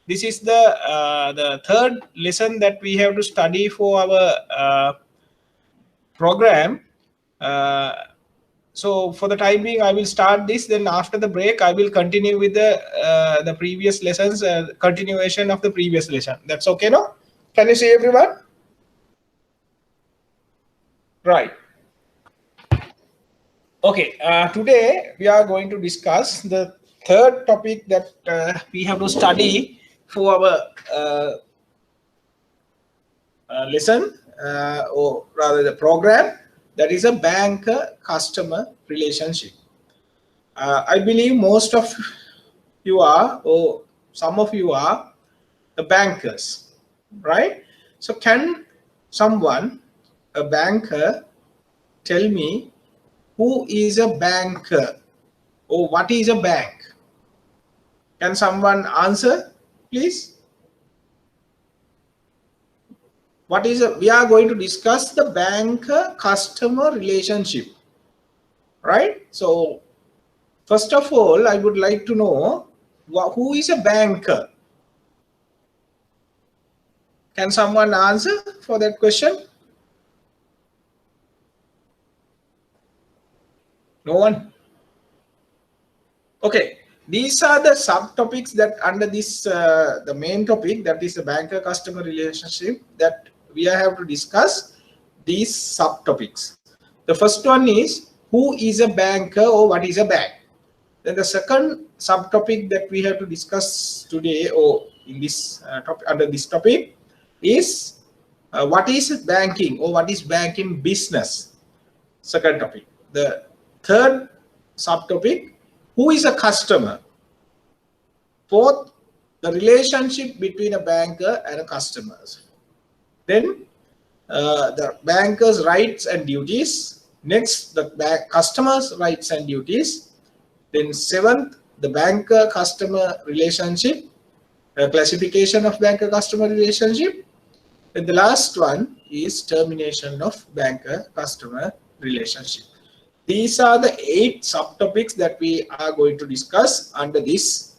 This is the third lesson that we have to study for our program. So for the time being, I will start this. Then after the break, I will continue with the previous lessons, continuation of the previous lesson. That's okay, no? Can you see everyone? Right. Okay. Today we are going to discuss the third topic that we have to study for our lesson, or rather the program, that is a banker customer relationship. I believe most of you are, or some of you are, the bankers, right? So can someone, a banker, tell me who is a banker, or what is a bank? Can someone answer, please? What is we are going to discuss the banker customer relationship, right? So first of all, I would like to know who is a banker. Can someone answer for that question? No one? Okay, these are the subtopics that under this the main topic, that is the banker customer relationship, that we have to discuss these subtopics. The first one is who is a banker, or what is a bank. Then the second subtopic that we have to discuss today, or in this topic, under this topic, is what is banking, or what is banking business. Second topic. The third subtopic, who is a customer. Fourth, the relationship between a banker and a customer. Then the banker's rights and duties. Next, the customer's rights and duties. Then seventh, the banker customer relationship, classification of banker customer relationship. And the last one is termination of banker customer relationship. These are the 8 subtopics that we are going to discuss under this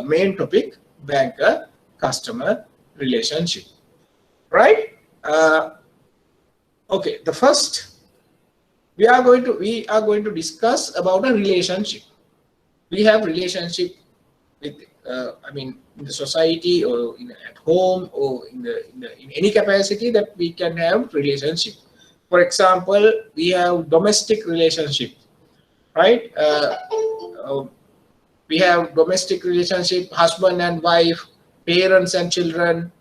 main topic, banker customer relationship, right? Okay, the first we are going to discuss about a relationship. We have relationship with in the society, or at home, or in any capacity that we can have relationship. For example, we have domestic relationship, right? We have domestic relationship, husband and wife, parents and children.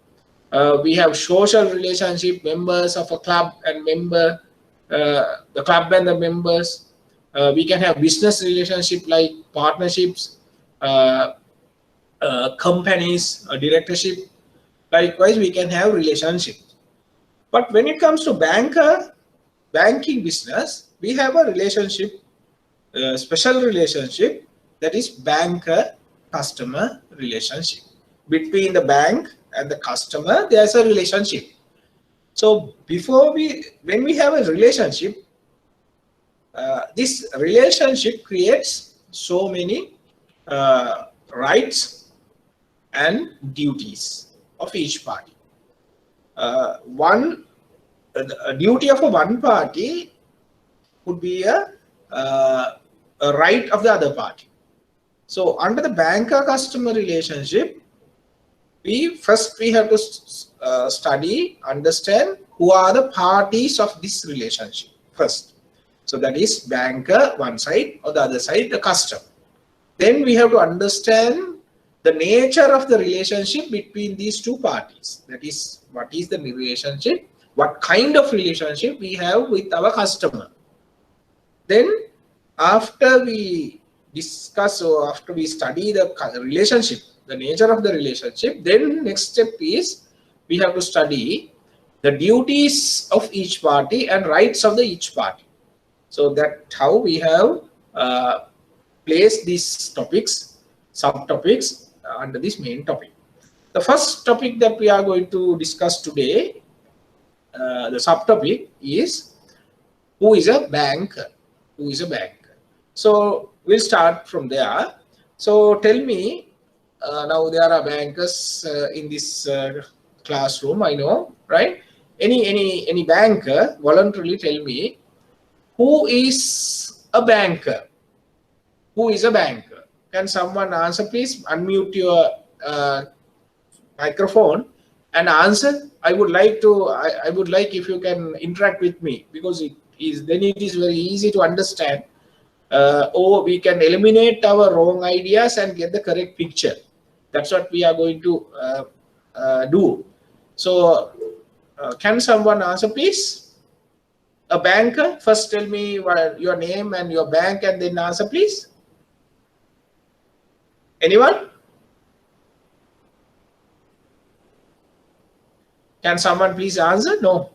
We have social relationship, members of a club and member, the club and the members. We can have business relationship like partnerships, companies, directorship. Likewise, we can have relationships. But when it comes to banking business, we have a relationship, special relationship, that is banker customer relationship. Between the bank and the customer, there's a relationship. So when we have a relationship, this relationship creates so many rights and duties of each party. A duty of one party would be a right of the other party. So under the banker customer relationship, we have to understand who are the parties of this relationship first. So that is banker one side, or the other side the customer. Then we have to understand the nature of the relationship between these two parties. That is, what is the relationship, what kind of relationship we have with our customer. Then after we discuss, or after we study the relationship, the nature of the relationship, then next step is we have to study the duties of each party and rights of each party. So that's how we have placed these topics, subtopics under this main topic. The first topic that we are going to discuss today, the subtopic is who is a banker. Who is a banker? So we'll start from there. So tell me, now there are bankers in this classroom, I know, right? Any banker voluntarily tell me who is a banker? Who is a banker? Can someone answer, please? Unmute your microphone and answer. I would like to. I would like if you can interact with me, because it is then it is very easy to understand. Or we can eliminate our wrong ideas and get the correct picture. That's what we are going to do. So, can someone answer, please? A banker, first tell me your name and your bank, and then answer, please. Anyone? Can someone please answer? No.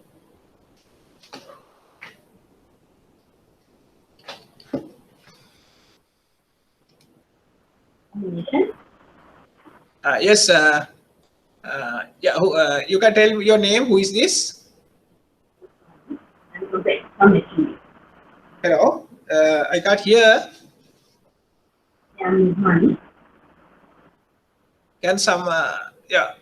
Yes. Yeah. You can tell your name. Who is this? Hello. I can't hear. Can some? Yeah.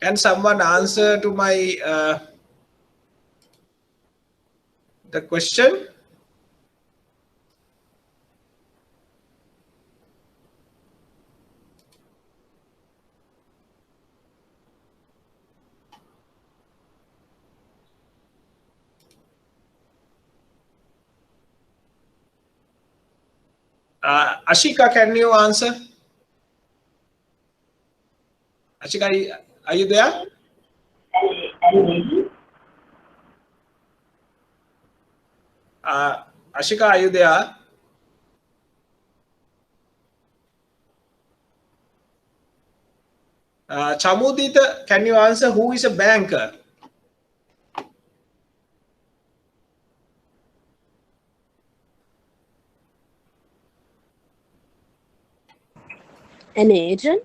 Can someone answer to my the question? Ashika, can you answer? Ashika, are you there? Ashika, are you there? Chamudita, can you answer who is a banker? An agent.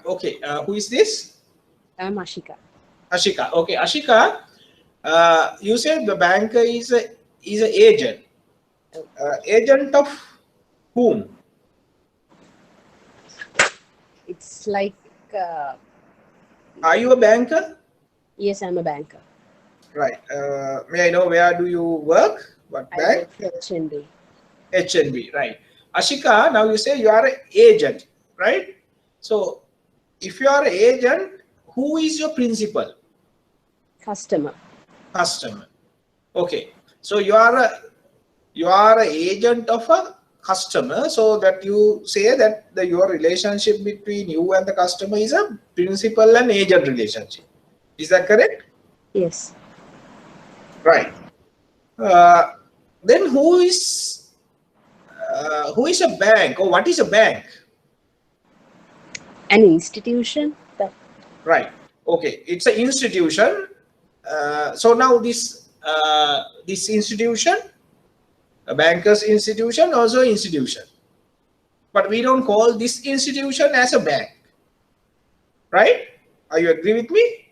Okay, who is this? I'm Ashika. Ashika. Okay, Ashika. You said the banker is an agent. Agent of whom? It's like. Are you a banker? Yes, I'm a banker. Right. May I know where do you work? What bank? I work for HNB. HNB. Right. Ashika, now you say you are an agent, right? So, if you are an agent, who is your principal? Customer. Customer. Okay. So you are an agent of a customer. So that you say that your relationship between you and the customer is a principal and agent relationship. Is that correct? Yes. Right. Then who is a bank, or what is a bank? An institution. Right. Okay. It's an institution. So now this institution, a banker's institution, also institution. But we don't call this institution as a bank. Right? Are you agree with me?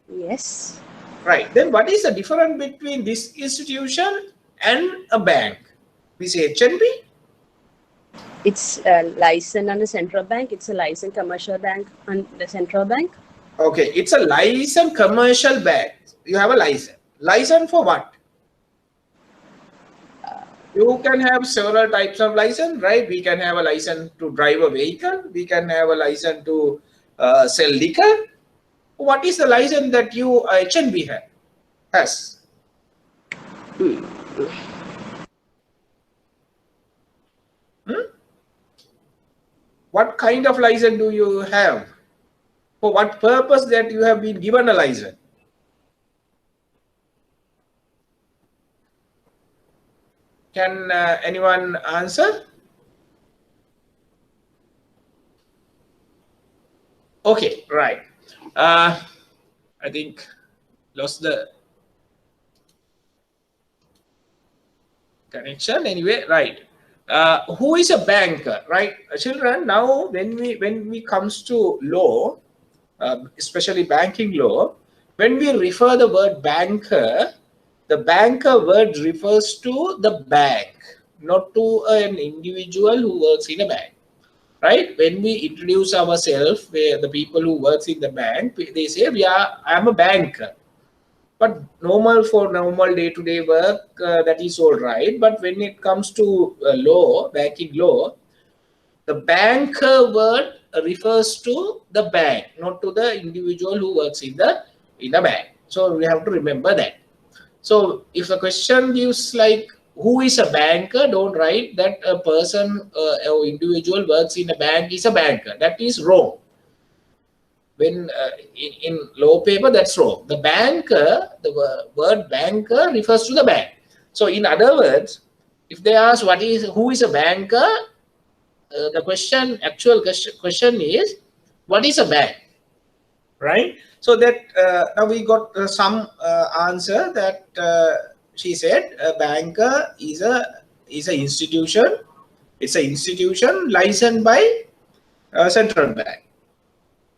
Yes. Right. Then what is the difference between this institution and a bank? We say HNB. It's licensed under central bank. It's a licensed commercial bank on the central bank. Okay, it's a licensed commercial bank. You have a license. License for what? You can have several types of license, right? We can have a license to drive a vehicle. We can have a license to sell liquor. What is the license that you HNB has? What kind of license do you have? For what purpose that you have been given a license? Can anyone answer? Okay, right. I think lost the connection. Anyway, right. Who is a banker, right? Children, now when we comes to law, especially banking law, when we refer the word banker, the banker word refers to the bank, not to an individual who works in a bank. Right? When we introduce ourselves, where the people who works in the bank, they say I'm a banker. But for normal day-to-day work, that is all right. But when it comes to law, banking law, the banker word refers to the bank, not to the individual who works in the bank. So we have to remember that. So if the question gives like who is a banker, don't write that a person or individual works in a bank is a banker. That is wrong. When in law paper, that's wrong. The banker, the word banker refers to the bank. So in other words, if they ask who is a banker, the actual question is, what is a bank? Right? So that now we got some answer that she said a banker is an institution. It's an institution licensed by central bank.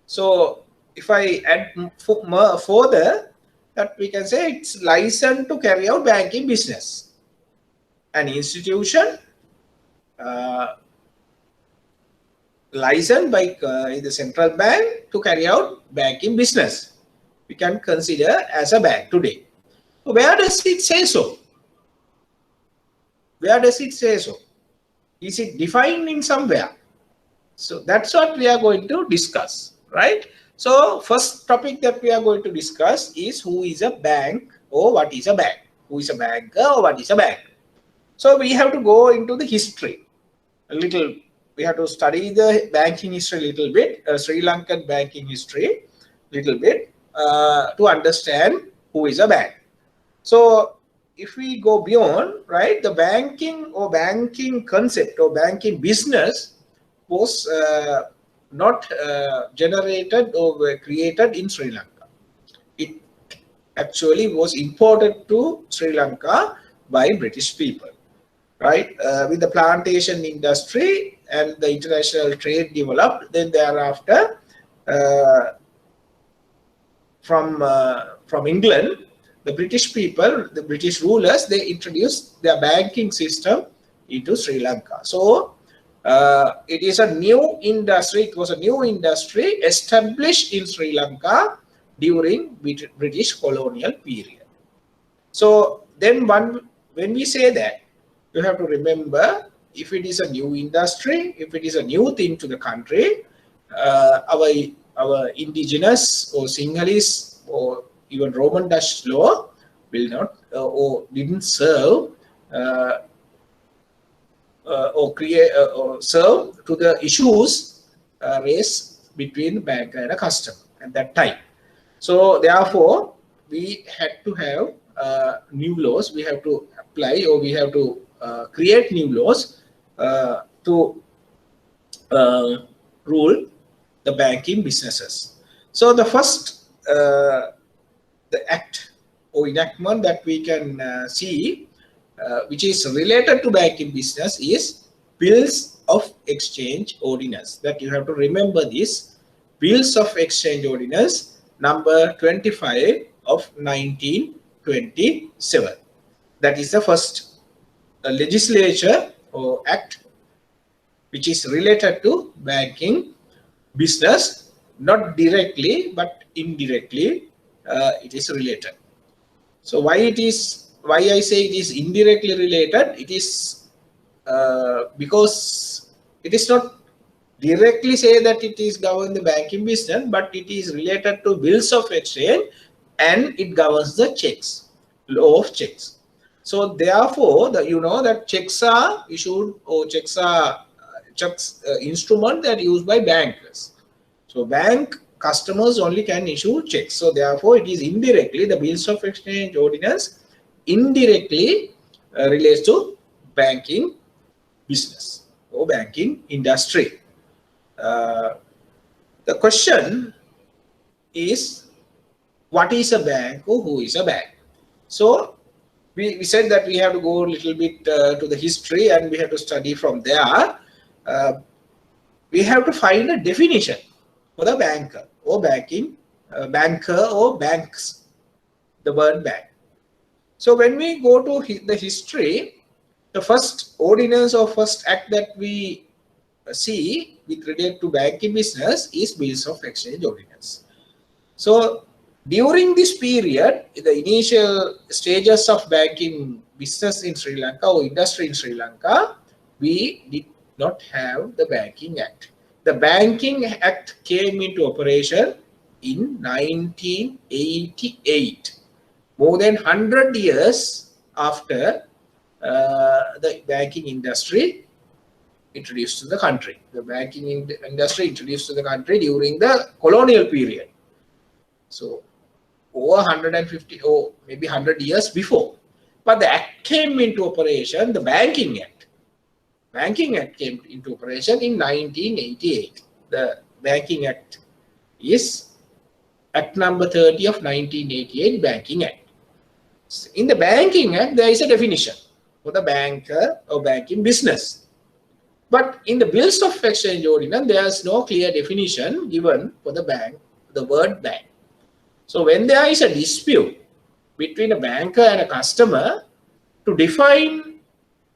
So if I add further, that we can say it's licensed to carry out banking business. An institution licensed by the central bank to carry out banking business. We can consider as a bank today. So where does it say so? Where does it say so? Is it defined in somewhere? So that's what we are going to discuss, right? So first topic that we are going to discuss is who is a bank or what is a bank? Who is a banker or what is a bank? So we have to go into the history a little. We have to study the banking history a little bit, Sri Lankan banking history a little bit to understand who is a bank. So if we go beyond, right, the banking concept or banking business was not generated or created in Sri Lanka. It actually was imported to Sri Lanka by British people, right? With the plantation industry and the international trade developed, then thereafter from England, the British people, the British rulers, they introduced their banking system into Sri Lanka. So it is a new industry. It was a new industry established in Sri Lanka during British colonial period. So then when we say that, you have to remember, if it is a new industry, if it is a new thing to the country, our indigenous or Sinhalese or even Roman Dutch law will not or didn't serve or serve to the issues raised between the banker and a customer at that time. So therefore, we had to have new laws. We have to apply, or we have to create new laws to rule the banking businesses. So the first the act or enactment that we can see which is related to banking business is Bills of Exchange Ordinance. That you have to remember this, Bills of Exchange Ordinance number 25 of 1927. That is the first legislature or act which is related to banking business, not directly but indirectly it is related. So why I say it is indirectly related? It is because it is not directly say that it is govern the banking business, but it is related to bills of exchange and it governs the checks, law of checks. So therefore, that checks are issued, or checks are instrument that are used by bankers. So bank customers only can issue checks. So therefore, it is indirectly, the Bills of Exchange Ordinance indirectly relates to banking business or banking industry. The question is, what is a bank or who is a bank? So we said that we have to go a little bit to the history and we have to study from there. We have to find a definition for the banker or banking banker or banks, the word bank. So when we go to the history, the first ordinance or first act that we see with regard to banking business is Bills of Exchange Ordinance. So during this period, the initial stages of banking business in Sri Lanka or industry in Sri Lanka, we did not have the Banking Act. The Banking Act came into operation in 1988, more than 100 years after the banking industry introduced to the country. The banking industry introduced to the country during the colonial period. So over 150 or maybe 100 years before. But the Act came into operation, the Banking Act. Banking Act came into operation in 1988. The Banking Act is Act number 30 of 1988 Banking Act. In the Banking Act, there is a definition for the banker or banking business. But in the Bills of Exchange Ordinance, there is no clear definition given for the bank, the word bank. So when there is a dispute between a banker and a customer, to define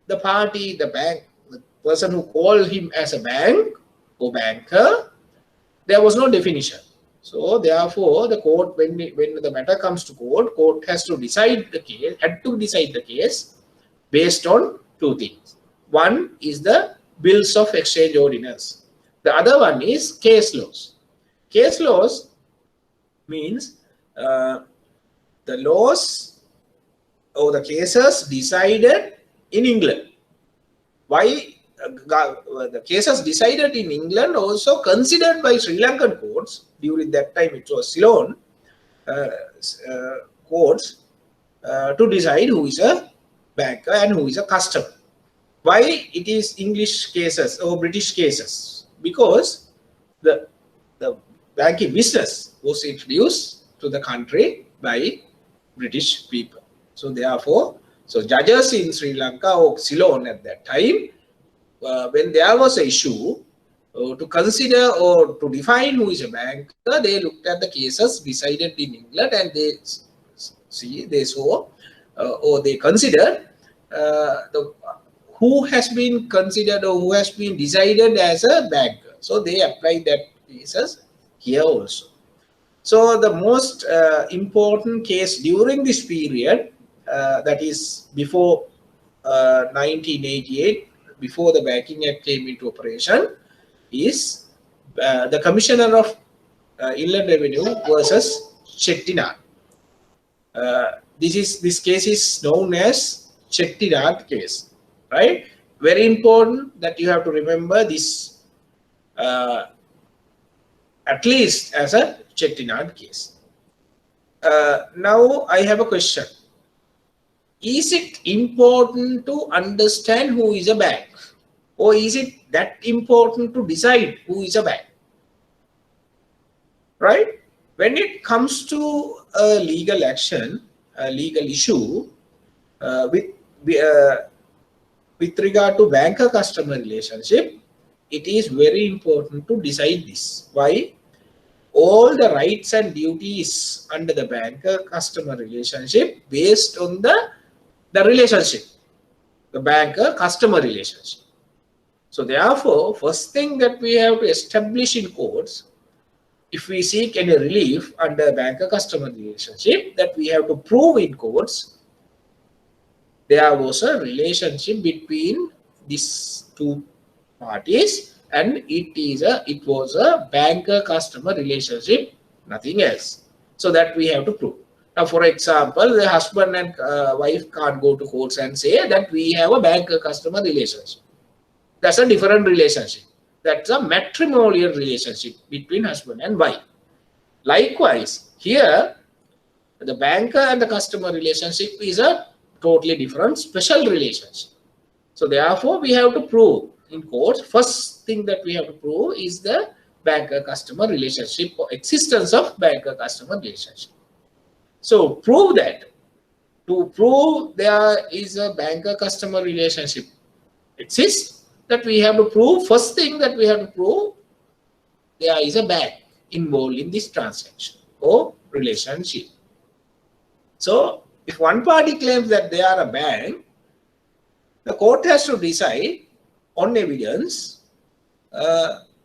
the party, the bank, the person who called him as a bank or banker, there was no definition. So therefore, the court, when the matter comes to court has to decide the case, had to decide the case based on two things. One is the Bills of Exchange Ordinance. The other one is case laws. Case laws means the laws or the cases decided in England. Why the cases decided in England also considered by Sri Lankan courts, during that time it was Ceylon courts, to decide who is a banker and who is a customer. Why it is English cases or British cases? Because the banking business was introduced to the country by British people. So therefore, so judges in Sri Lanka or Ceylon at that time, when there was an issue to consider or to define who is a banker, they looked at the cases decided in England and they saw or they considered who has been considered or who has been decided as a banker. So they applied that cases here also. So the most important case during this period, that is before 1988, before the Banking Act came into operation, is the Commissioner of Inland Revenue versus Chettinad. This case is known as Chettinad case, right? Very important that you have to remember this at least as a Chettinad case. Now I have a question. Is it important to understand who is a bank, or is it that important to decide who is a bank? Right? When it comes to a legal action, a legal issue with regard to banker-customer relationship, it is very important to decide this. Why? All the rights and duties under the banker-customer relationship based on the relationship, the banker-customer relationship. So therefore, first thing that we have to establish in courts, if we seek any relief under banker-customer relationship, that we have to prove in courts there was a relationship between these two parties and it was a banker-customer relationship, nothing else. So that we have to prove. Now, for example, the husband and wife can't go to courts and say that we have a banker-customer relationship. That's a different relationship. That's a matrimonial relationship between husband and wife. Likewise, here, the banker and the customer relationship is a totally different special relationship. So therefore, we have to prove in court, first thing that we have to prove is the banker-customer relationship or existence of banker-customer relationship. So prove that. To prove there is a banker-customer relationship exists, that we have to prove, first thing that we have to prove, there is a bank involved in this transaction or relationship. So if one party claims that they are a bank, the court has to decide on evidence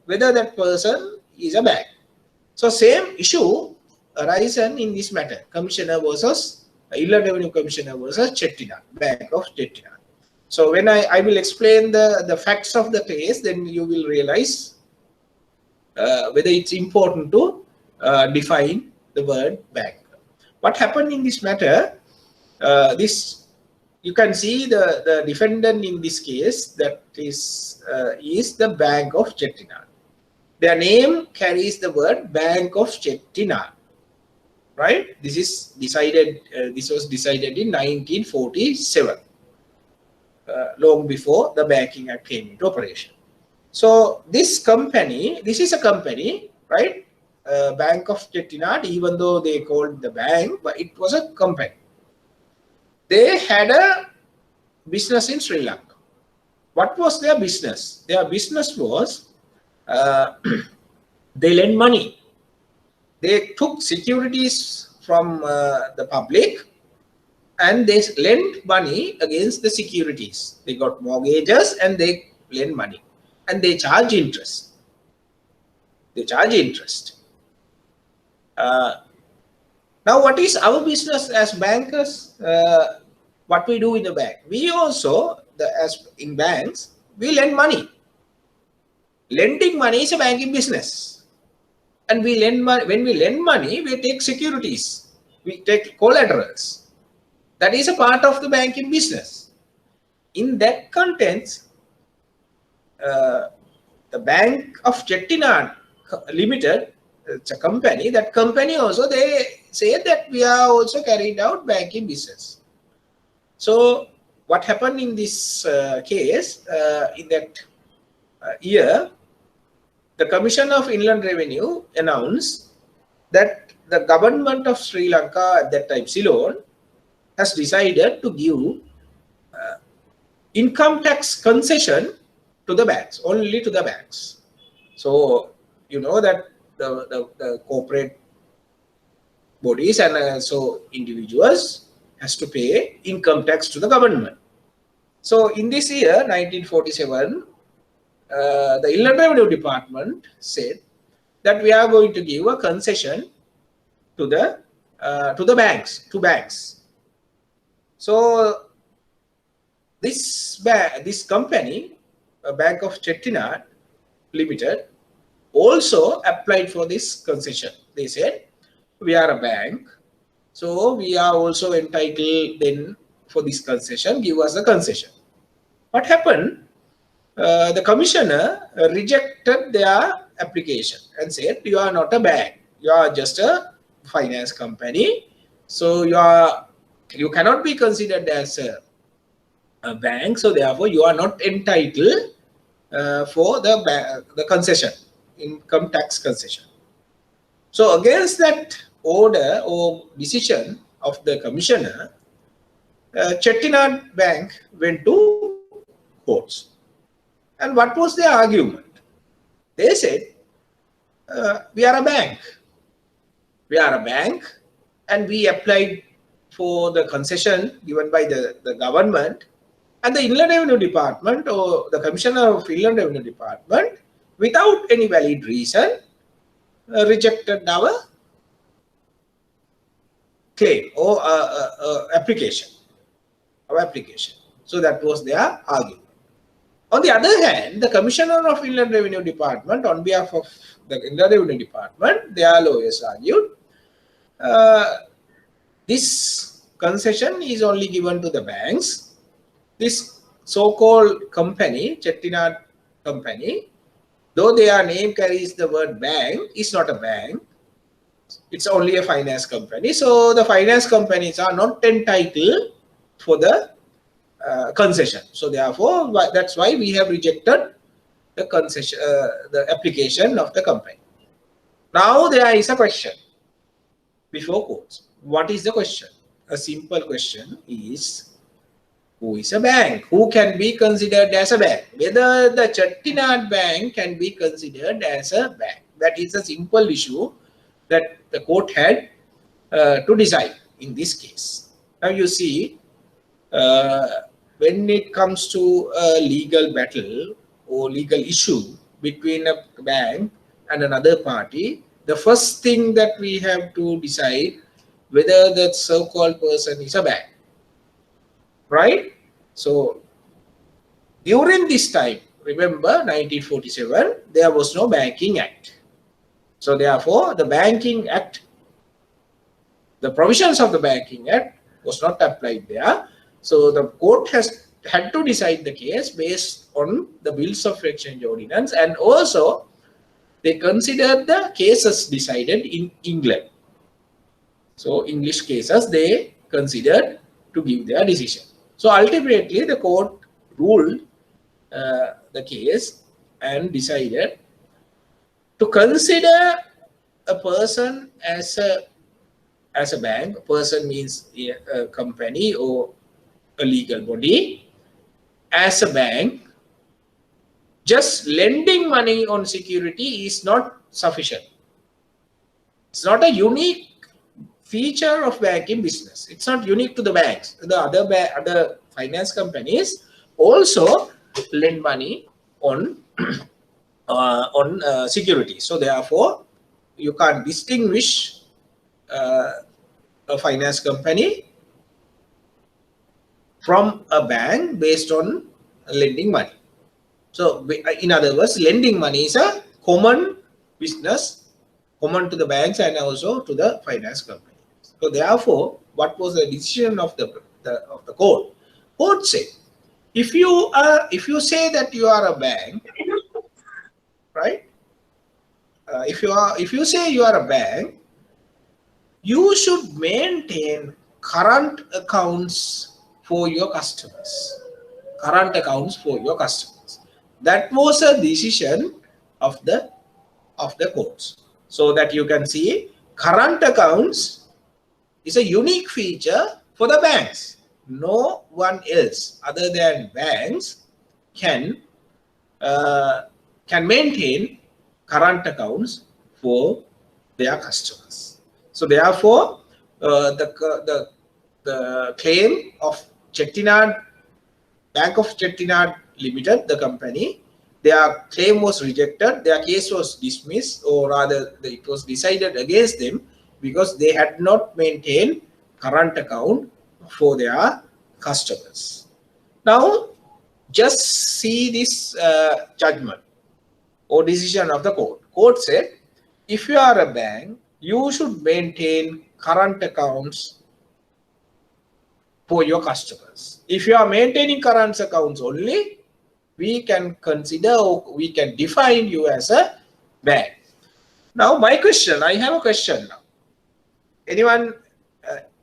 whether that person is a bank. So same issue arisen in this matter, Commissioner versus Inland Revenue Commissioner versus Chettinad, Bank of Chettinad. So when I will explain the facts of the case, then you will realize whether it's important to define the word bank. What happened in this matter, you can see the defendant in this case, that is the Bank of Chettinad. Their name carries the word Bank of Chettinad, right? This is decided. This was decided in 1947, long before the Banking Act came into operation. So this company, this is a company, right? Bank of Chettinad, even though they called the bank, but it was a company. They had a business in Sri Lanka. What was their business? Their business was they lent money. They took securities from the public and they lent money against the securities. They got mortgages and they lend money and they charge interest. They charge interest. Now, what is our business as bankers? What we do in the bank? We also, as in banks, we lend money. Lending money is a banking business. And we lend money. When we lend money, we take securities. We take collaterals. That is a part of the banking business. In that context, the Bank of Chettinad Limited, it's a company. That company also, they say that we are also carried out banking business. So what happened in this case, in that year, the Commission of Inland Revenue announced that the government of Sri Lanka at that time, Ceylon, has decided to give income tax concession to the banks, only to the banks. So you know that the corporate bodies and also individuals has to pay income tax to the government. So in this year, 1947, the Inland Revenue Department said that we are going to give a concession to the banks, So this company, Bank of Chettinad Limited, also applied for this concession. They said, we are a bank, so we are also entitled then for this concession, give us a concession. What happened? The commissioner rejected their application and said, you are not a bank, you are just a finance company, so you cannot be considered as a bank, so therefore you are not entitled for the concession, income tax concession. So against that order or decision of the commissioner, Chettinad Bank went to courts. And what was their argument? They said, we are a bank. We are a bank and we applied for the concession given by the government, and the Inland Revenue Department or the Commissioner of Inland Revenue Department, without any valid reason, rejected our claim or application. So that was their argument. On the other hand, the Commissioner of Inland Revenue Department, on behalf of the Inland Revenue Department, their lawyers argued, this concession is only given to the banks. This so-called company, Chettinad Company, though their name carries the word bank, is not a bank. It's only a finance company. So the finance companies are not entitled for the concession. So therefore, that's why we have rejected the concession, the application of the company. Now there is a question before courts. What is the question? A simple question is, who is a bank? Who can be considered as a bank? Whether the Chettinad Bank can be considered as a bank. That is a simple issue that the court had to decide in this case. Now you see, when it comes to a legal battle or legal issue between a bank and another party, the first thing that we have to decide whether that so-called person is a bank, right? So during this time, remember 1947, there was no Banking Act. So therefore, the Banking Act, the provisions of the Banking Act was not applied there. So the court had to decide the case based on the Bills of Exchange Ordinance, and also they considered the cases decided in England. So English cases they considered to give their decision. So ultimately the court ruled the case and decided to consider a person as a bank. A person means a company or a legal body as a bank. Just lending money on security is not sufficient. It's not a unique feature of banking business. It's not unique to the banks. The other finance companies also lend money on security. So therefore, you can't distinguish a finance company from a bank based on lending money. So in other words, lending money is a common business, common to the banks and also to the finance company. So therefore, what was the decision of the court? Court said, if you say that you are a bank, right? If you say you are a bank, you should maintain current accounts for your customers. Current accounts for your customers. That was a decision of the courts. So that you can see, current accounts is a unique feature for the banks. No one else other than banks can maintain current accounts for their customers. So therefore, the claim of Chettinad, Bank of Chettinad Limited, the company, their claim was rejected, their case was dismissed, or rather it was decided against them because they had not maintained current account for their customers. Now, just see this judgment or decision of the court. Court said, if you are a bank, you should maintain current accounts for your customers. If you are maintaining current accounts only, we can consider or we can define you as a bank. Now, my question, I have a question now. Anyone,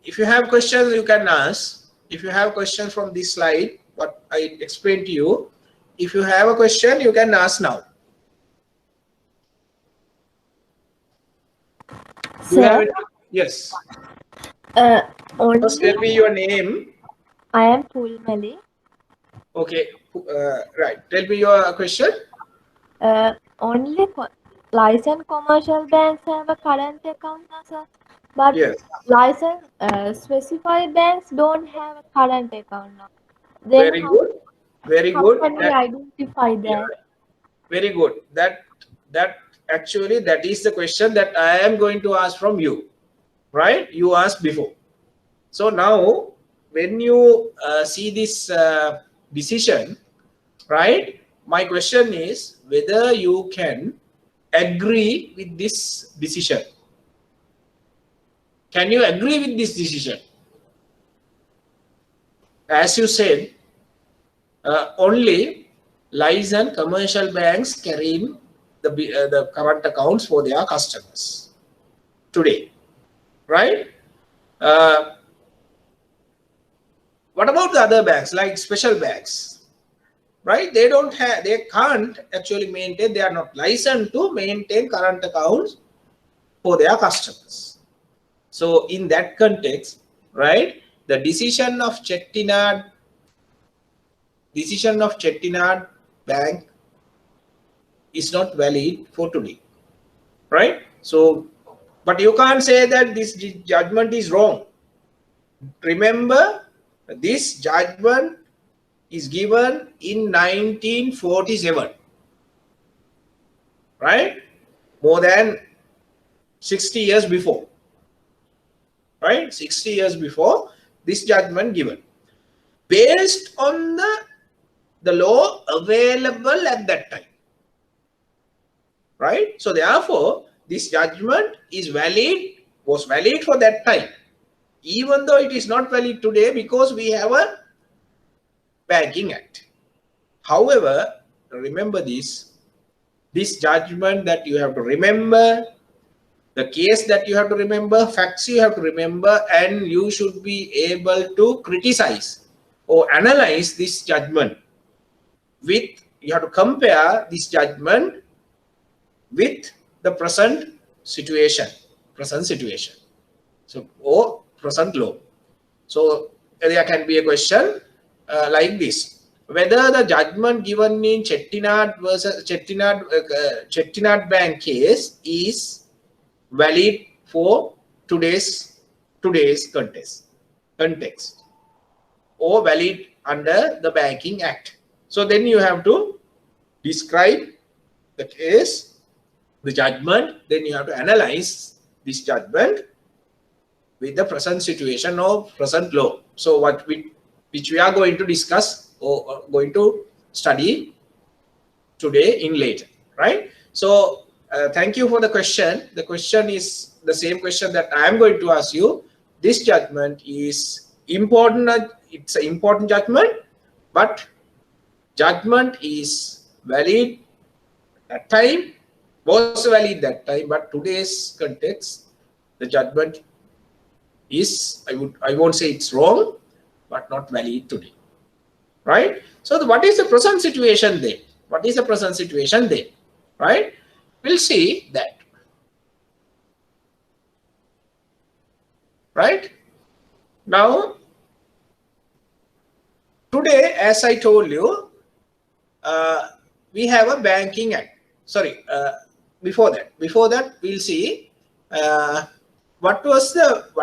if you have questions, you can ask. If you have questions from this slide, what I explained to you, if you have a question, you can ask now. Sir, yes. Only First, tell me your name. I am Pulmali. Okay, right. Tell me your question. Only licensed commercial banks have a current account, sir. But Yes. licensed specified banks don't have a current account now. Then Very good. Very how good. can we identify that? Yeah, very good. That actually that is the question that I am going to ask from you, right? You asked before. So now when you see this decision, right? My question is whether you can agree with this decision. Can you agree with this decision? As you said, only licensed commercial banks carrying the current accounts for their customers today, right? What about the other banks, like special banks, right? They can't actually maintain, they are not licensed to maintain current accounts for their customers. So in that context, right, the decision of Chettinad Bank is not valid for today, right? So But you can't say that this judgment is wrong. Remember, this judgment is given in 1947, right? More than 60 years before, right? 60 years before this judgment given, based on the law available at that time, right? So therefore, this judgment is valid, was valid for that time, even though it is not valid today because we have a Banking Act. However, remember this judgment that you have to remember, the case that you have to remember, facts you have to remember, and you should be able to criticize or analyze this judgment with, you have to compare this judgment with the present situation, so, or present law. So there can be a question like this: whether the judgment given in Chettinad versus Chettinad Bank case is valid for today's context, or valid under the Banking Act. So then you have to describe the case, the judgment, then you have to analyze this judgment with the present situation or present law. So which we are going to discuss or going to study today in later, right? So thank you for the question. The question is the same question that I am going to ask you. This judgment is important. It's an important judgment, but judgment is valid at that time, was valid that time, but today's context, the judgment is, I won't say it's wrong, but not valid today, right? So what is the present situation then? What is the present situation then, right? We'll see that, right? Now, today, as I told you, we have a Banking Act. Sorry, before that, we'll see what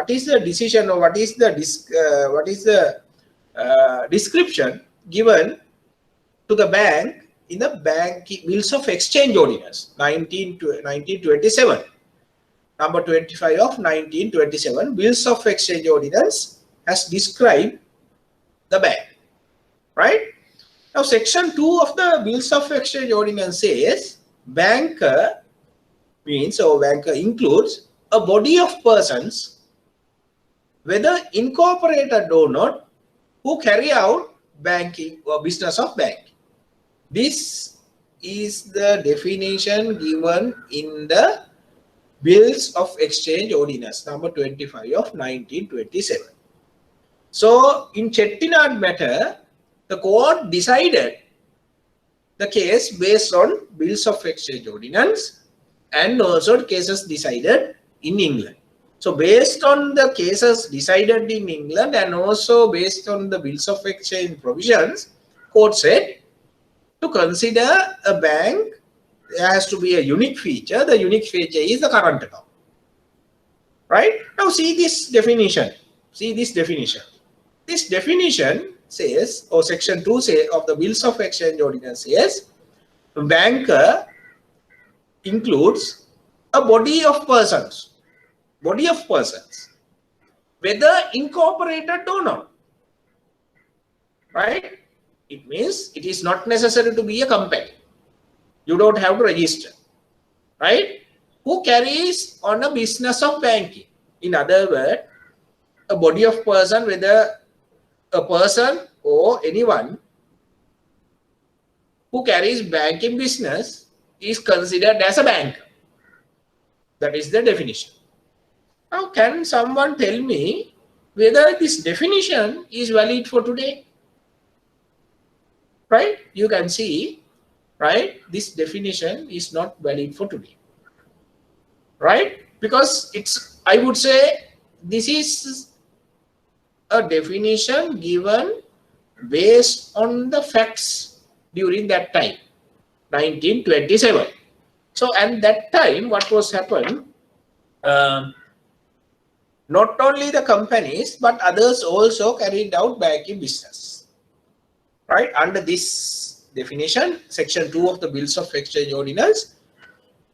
is the decision, or what is the description given to the bank in the Bills of Exchange Ordinance 1927, number 25 of 1927. Bills of Exchange Ordinance has described the bank, right? Now, section 2 of the Bills of Exchange Ordinance says banker means, or banker includes a body of persons, whether incorporated or not, who carry out banking or business of banking. This is the definition given in the Bills of Exchange Ordinance number 25 of 1927. So in Chettinad matter, the court decided the case based on Bills of Exchange Ordinance, and also cases decided in England. So based on the cases decided in England and also based on the Bills of Exchange provisions, court said to consider a bank, there has to be a unique feature. The unique feature is the current account, right? Now see this definition. This definition says, or section 2 say of the Bills of Exchange Ordinance says, banker includes a body of persons, whether incorporated or not, right? It means it is not necessary to be a company. You don't have to register, right? Who carries on a business of banking. In other words, a body of person, whether a person or anyone who carries banking business is considered as a banker. That is the definition. Now, can someone tell me whether this definition is valid for today? Right? You can see, right? This definition is not valid for today. Right? Because it's, I would say, this is a definition given based on the facts during that time, 1927. So at that time, what was happened? not only the companies, but others also carried out banking business. Right? Under this definition, Section 2 of the Bills of Exchange Ordinance,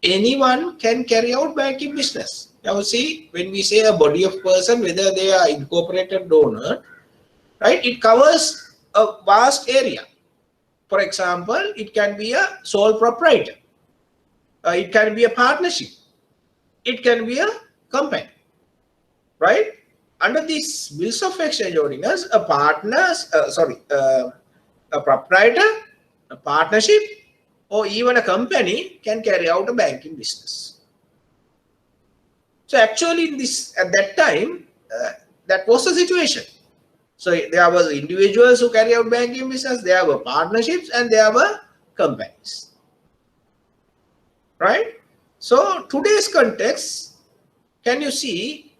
anyone can carry out banking business. Now see, when we say a body of person, whether they are incorporated or not, right, it covers a vast area. For example, it can be a sole proprietor. It can be a partnership. It can be a company. Right? Under this Bills of Exchange Ordinance, a proprietor, a partnership, or even a company can carry out a banking business. So actually, at that time, that was the situation. So there were individuals who carry out banking business, there were partnerships, and there were companies. Right? So today's context, can you see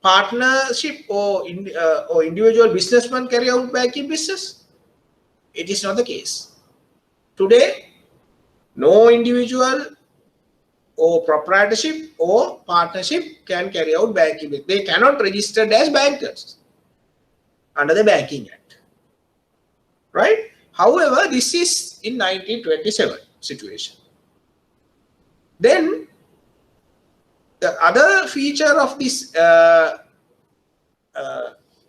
partnership or individual businessmen carry out banking business? It is not the case. Today, no individual or proprietorship or partnership can carry out banking business. They cannot register as bankers under the Banking Act. Right? However, this is in 1927 situation. Then the other feature of this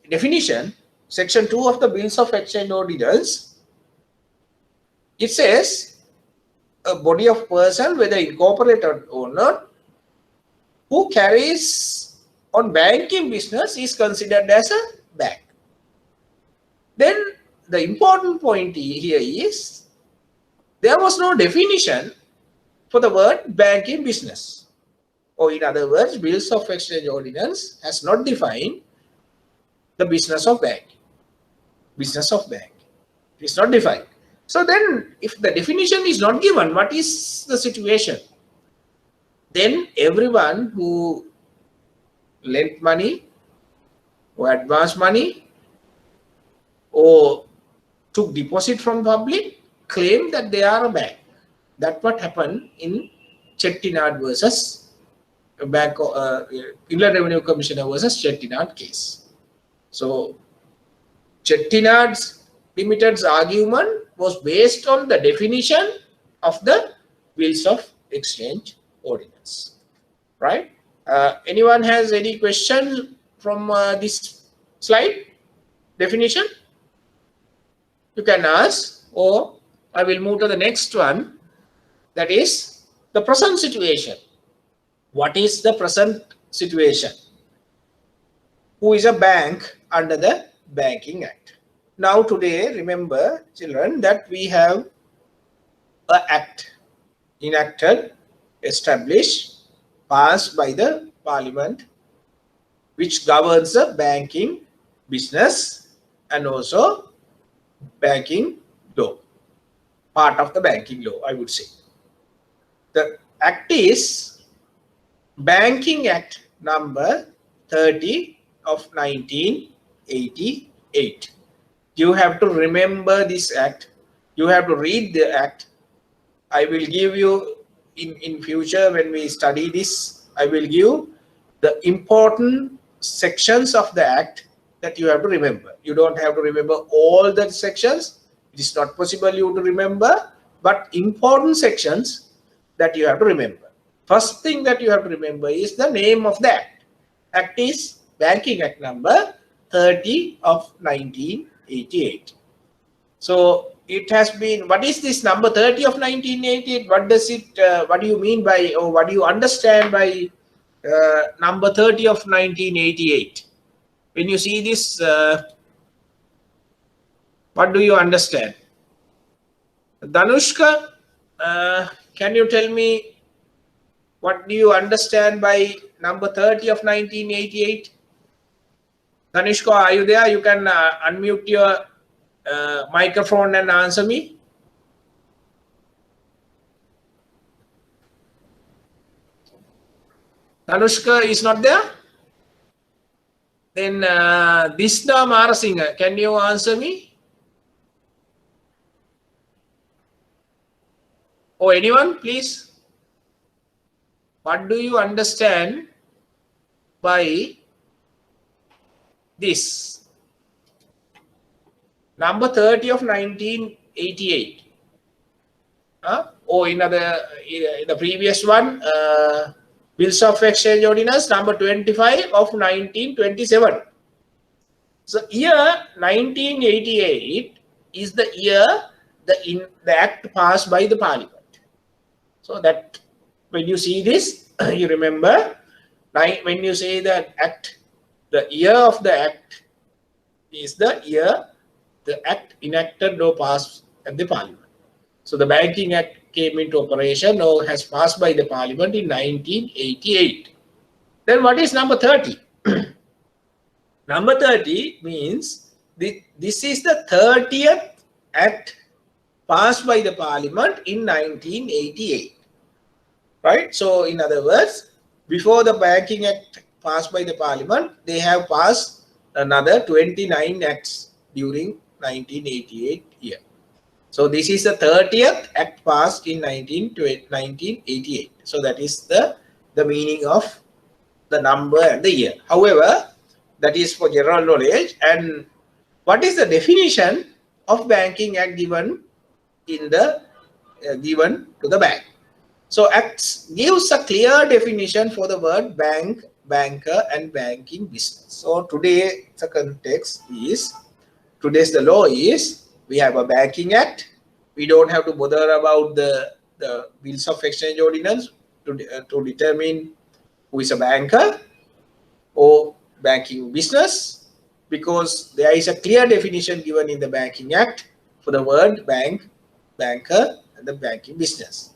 definition, Section 2 of the Bills of Exchange Ordinance, it says a body of person, whether incorporated or not, who carries on banking business is considered as a bank. Then the important point here is there was no definition for the word banking business. Or in other words, Bills of Exchange Ordinance has not defined the business of bank. Business of bank. It is not defined. So then, if the definition is not given, what is the situation? Then everyone who lent money, or advanced money, or took deposit from public, claim that they are a bank. That's what happened in Chettinad versus Inland Revenue Commissioner versus Chettinad case. So Chettinad Limited's argument was based on the definition of the Bills of Exchange Ordinance. Right? Anyone has any question from this slide? Definition? You can ask, or I will move to the next one, that is the present situation. What is the present situation? Who is a bank under the Banking Act? Now today, remember children, that we have an act enacted, established, passed by the Parliament, which governs the banking business and also banking law. Part of the banking law, I would say. The act is Banking Act number 30 of 1988. You have to remember this act. You have to read the act. I will give you in future when we study this, I will give the important sections of the act that you have to remember. You don't have to remember all the sections. It is not possible you to remember, but important sections that you have to remember. First thing that you have to remember is the name of the act. Act is Banking Act number 30 of 1988. So it has been, what is this number 30 of 1988? What does it, what do you mean by, or what do you understand by number 30 of 1988? When you see this, what do you understand? Danushka, can you tell me what do you understand by number 30 of 1988? Danushka, are you there? You can unmute your microphone and answer me. Danushka is not there? Then Disna Marasinga, can you answer me? Or anyone, please? what do you understand by this? Number 30 of 1988. Or in the previous one, Bills of Exchange Ordinance number 25 of 1927. So year 1988 is the year the act passed by the Parliament. So that when you see this, you remember when you say that act, the year of the act is the year the act enacted or passed at the Parliament. So the Banking Act came into operation or has passed by the Parliament in 1988. Then what is number 30? Number 30 means this is the 30th act passed by the Parliament in 1988. Right? So in other words, before the Banking Act passed by the Parliament, they have passed another 29 acts during 1988 year. So this is the 30th act passed in 1988. So that is the meaning of the number and the year. However, that is for general knowledge. And what is the definition of Banking Act given in the given to the bank? So Acts gives a clear definition for the word bank, banker, and banking business. So today the context is, today's the law is, we have a Banking Act. We don't have to bother about the Bills of Exchange Ordinance to determine who is a banker or banking business, because there is a clear definition given in the Banking Act for the word bank, banker, and the banking business.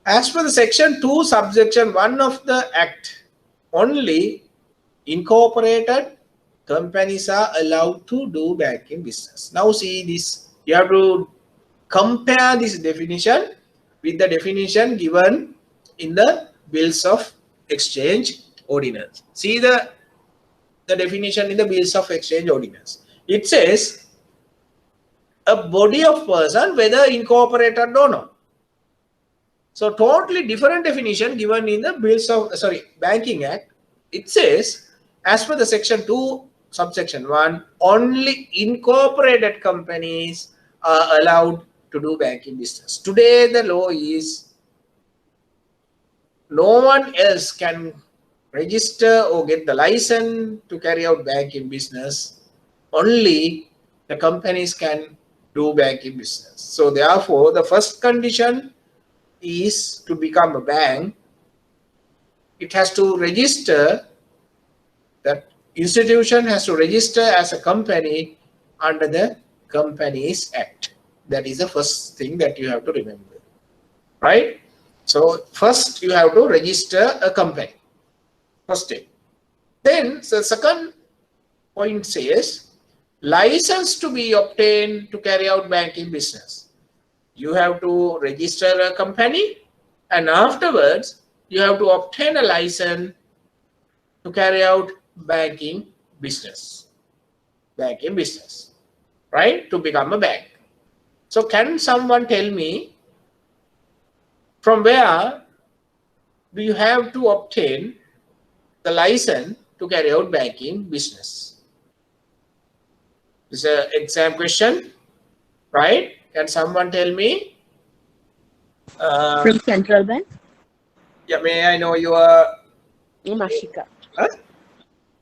As per the section 2, subsection 1 of the Act, only incorporated companies are allowed to do banking business. Now see this, you have to compare this definition with the definition given in the Bills of Exchange Ordinance. See the definition in the Bills of Exchange Ordinance. It says a body of person, whether incorporated or not. So totally different definition given in the Banking Act. It says, as per the section 2, subsection 1, only incorporated companies are allowed to do banking business. Today the law is no one else can register or get the license to carry out banking business. Only the companies can do banking business. So therefore, the first condition is to become a bank. It has to register, that institution has to register as a company under the Companies Act. That is the first thing that you have to remember, right? So first you have to register a company, first step. Then the second point says, license to be obtained to carry out banking business. You have to register a company, and afterwards you have to obtain a license to carry out banking business, right? To become a bank. So can someone tell me from where do you have to obtain the license to carry out banking business? This is an exam question, right? Can someone tell me? From Central Bank? Yeah, may I know your... I'm Ashika. Huh?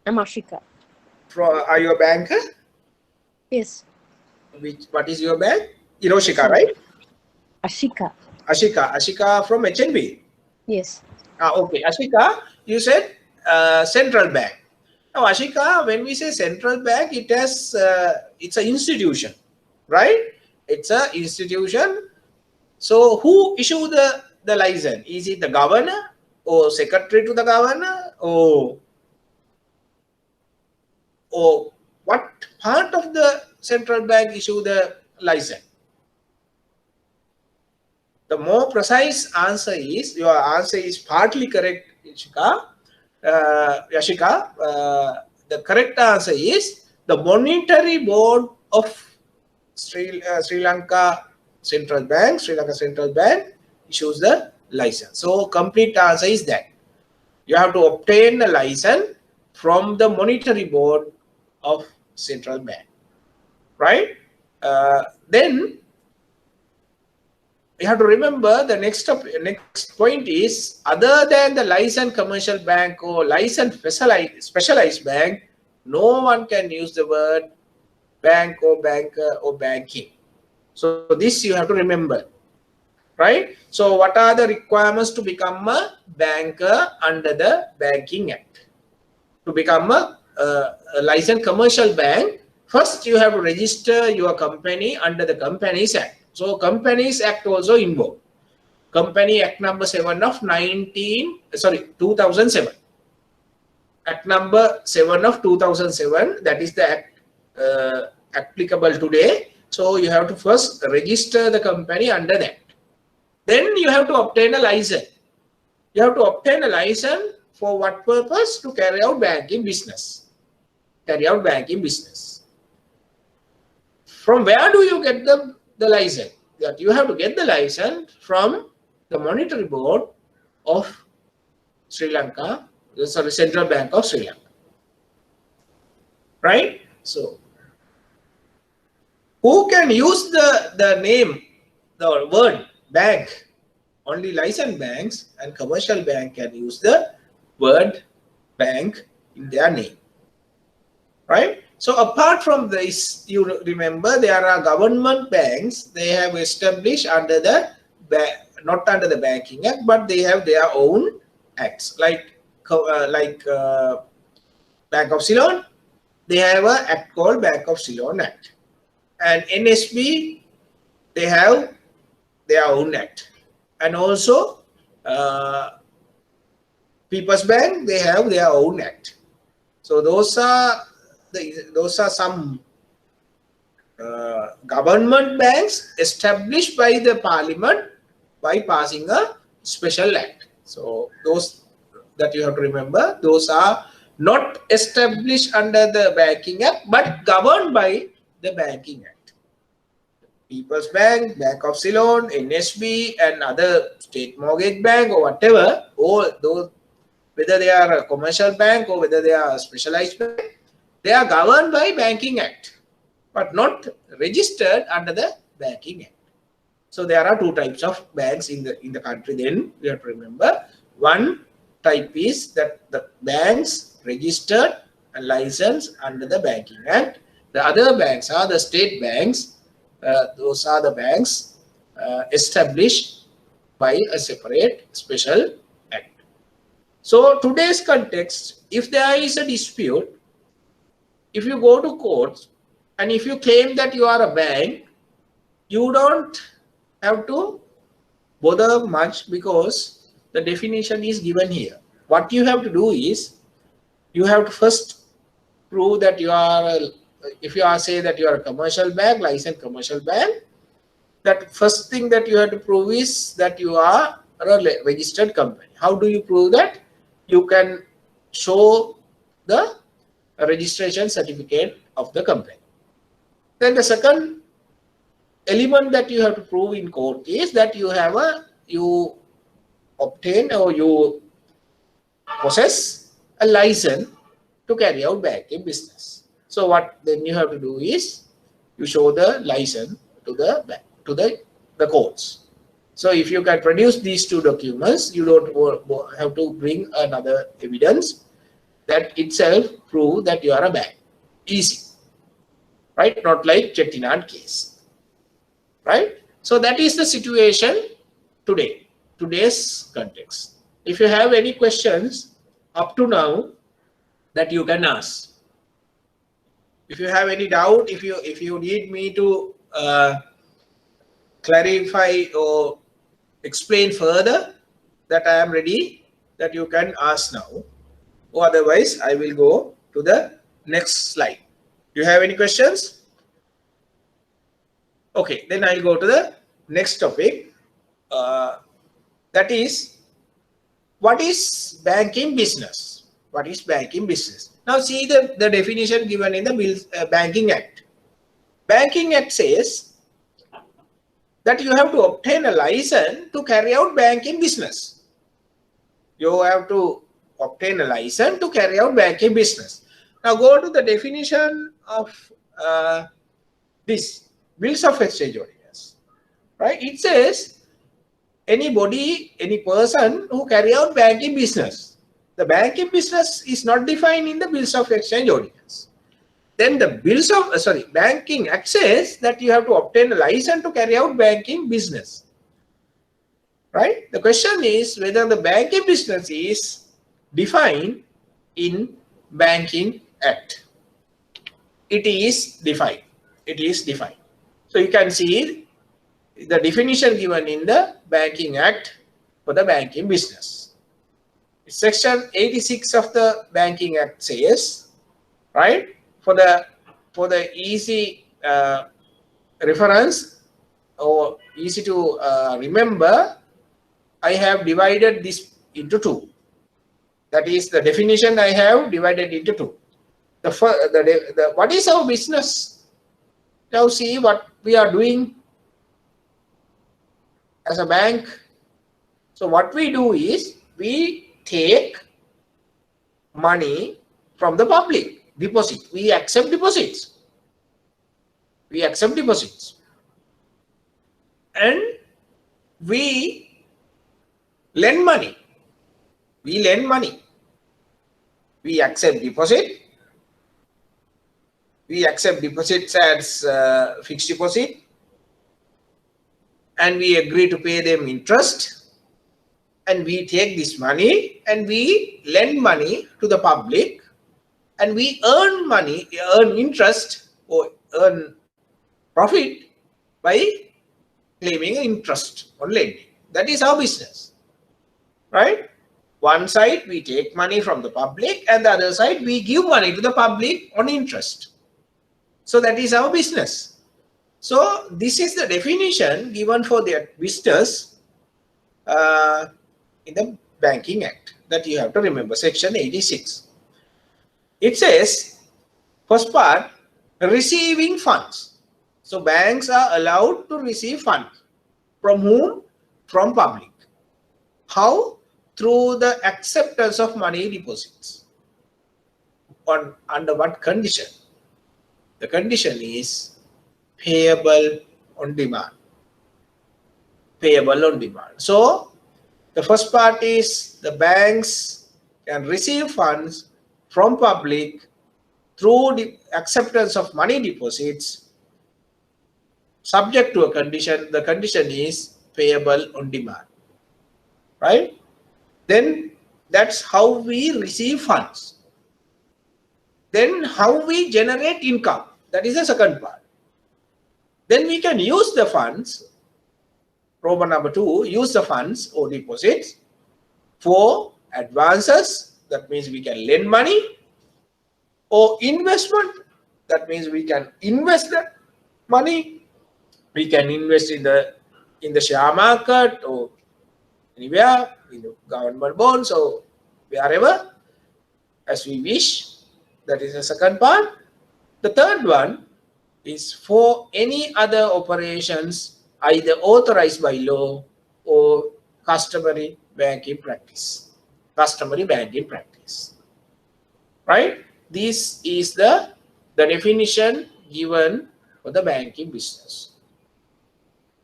I'm Ashika. Are you a banker? Yes. What is your bank? Hiroshika, right? Ashika. Ashika from HNB. Yes. Okay. Ashika, you said Central Bank. Now, Ashika, when we say Central Bank, it has it's an institution, right? It's an institution. So, who issue the license? Is it the governor or secretary to the governor, or what part of the Central Bank issue the license? The more precise answer is, your answer is partly correct, Yashika. The correct answer is the Monetary Board of Sri Lanka Central Bank. Sri Lanka Central Bank issues the license. So complete answer is that you have to obtain a license from the monetary board of central bank, right? Then you have to remember the next point is, other than the licensed commercial bank or licensed specialized bank, no one can use the word bank or banker or banking. So this you have to remember, right? So what are the requirements to become a banker under the Banking Act? To become a licensed commercial bank, first you have to register your company under the Companies Act. So Companies Act also involved. Company Act number 7 of 2007. Act number 7 of 2007, that is the act applicable today. So you have to first register the company under that. Then you have to obtain a license. You have to obtain a license for what purpose? To carry out banking business. Carry out banking business. From where do you get the license? That you have to get the license from the monetary board of Sri Lanka, sorry, Central Bank of Sri Lanka. Right? So, who can use the name, the word bank? Only licensed banks and commercial bank can use the word bank in their name. Right? So apart from this, you remember there are government banks. They have established under the not under the Banking Act, but they have their own acts, like Bank of Ceylon. They have an act called Bank of Ceylon Act, and NSB, they have their own act, and also People's Bank, they have their own act. So those are some government banks established by the Parliament by passing a special act. So those that you have to remember, those are not established under the Banking Act but governed by the Banking Act. People's Bank, Bank of Ceylon, NSB, and other state mortgage bank or whatever, all those, whether they are a commercial bank or whether they are a specialized bank, they are governed by Banking Act, but not registered under the Banking Act. So there are two types of banks in the country. Then we have to remember, one type is that the banks registered and licensed under the Banking Act. The other banks are the state banks. Those are the banks established by a separate special act. So today's context, if there is a dispute, if you go to court and if you claim that you are a bank, you don't have to bother much because the definition is given here. What you have to do is, you have to first prove that you are, if you are say that you are a commercial bank, licensed commercial bank, that first thing that you have to prove is that you are a registered company. How do you prove that? You can show the registration certificate of the company. Then the second element that you have to prove in court is that you obtain or you possess a license to carry out banking business. So what then you have to do is you show the license to the bank, to the courts. So if you can produce these two documents, you don't have to bring another evidence. That itself prove that you are a bank. Easy, right? Not like Chettinad case, right? So that is the situation today, today's context. If you have any questions up to now, that you can ask. If you have any doubt, if you need me to clarify or explain further, that I am ready, that you can ask now. Or otherwise, I will go to the next slide. Do you have any questions? Okay, then I'll go to the next topic. That is, what is banking business? What is banking business? Now see the definition given in the Banking Act. Banking Act says, that you have to obtain a license to carry out banking business. You have to obtain a license to carry out banking business. Now go to the definition of this bills of exchange ordinance. Right? It says anybody, any person who carry out banking business. The banking business is not defined in the bills of exchange ordinance. Then the bills of banking act says that you have to obtain a license to carry out banking business. Right? The question is whether the banking business is defined in Banking Act. It is defined. It is defined. So you can see the definition given in the Banking Act for the banking business. Section 86 of the Banking Act says, right? For the easy reference or easy to remember, I have divided this into two. That is the definition I have divided into two. What is our business? Now see what we are doing as a bank. So what we do is we take money from the public, deposit. We accept deposits. We accept deposits. And we lend money. We lend money. We accept deposit. We accept deposits as fixed deposit. And we agree to pay them interest. And we take this money and we lend money to the public. And we earn money, earn interest or earn profit by claiming interest on lending. That is our business. Right? One side we take money from the public and the other side we give money to the public on interest. So that is our business. So this is the definition given for the business in the Banking Act that you have to remember, section 86. It says, first part, receiving funds. So banks are allowed to receive funds. From whom? From public. How? Through the acceptance of money deposits. Under what condition? The condition is payable on demand. Payable on demand. So the first part is the banks can receive funds from public through the acceptance of money deposits subject to a condition. The condition is payable on demand. Right? Then that's how we receive funds. Then how we generate income. That is the second part. Then we can use the funds, Roman number 2, use the funds or deposits for advances. That means we can lend money, or investment. That means we can invest that money. We can invest in the share market or anywhere, in the government bonds or wherever as we wish. That is the second part. The third one is for any other operations either authorized by law or customary banking practice. Customary banking practice. Right? This is the definition given for the banking business.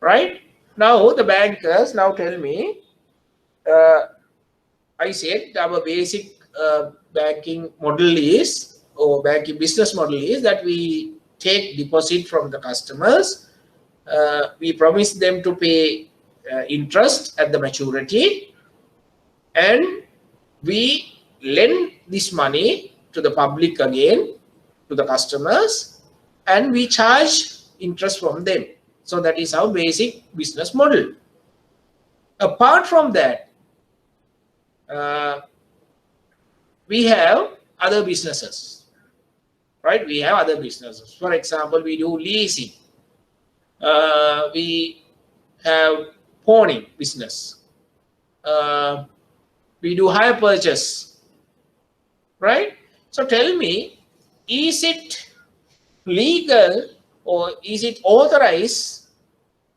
Right? Now the bankers now tell me, I said our basic banking model is, or banking business model is, that we take deposit from the customers. We promise them to pay interest at the maturity, and we lend this money to the public again, to the customers, and we charge interest from them. So that is our basic business model. Apart from that, we have other businesses, right? We have other businesses. For example, we do leasing. We have pawning business. We do hire purchase, right? So tell me, is it legal or is it authorized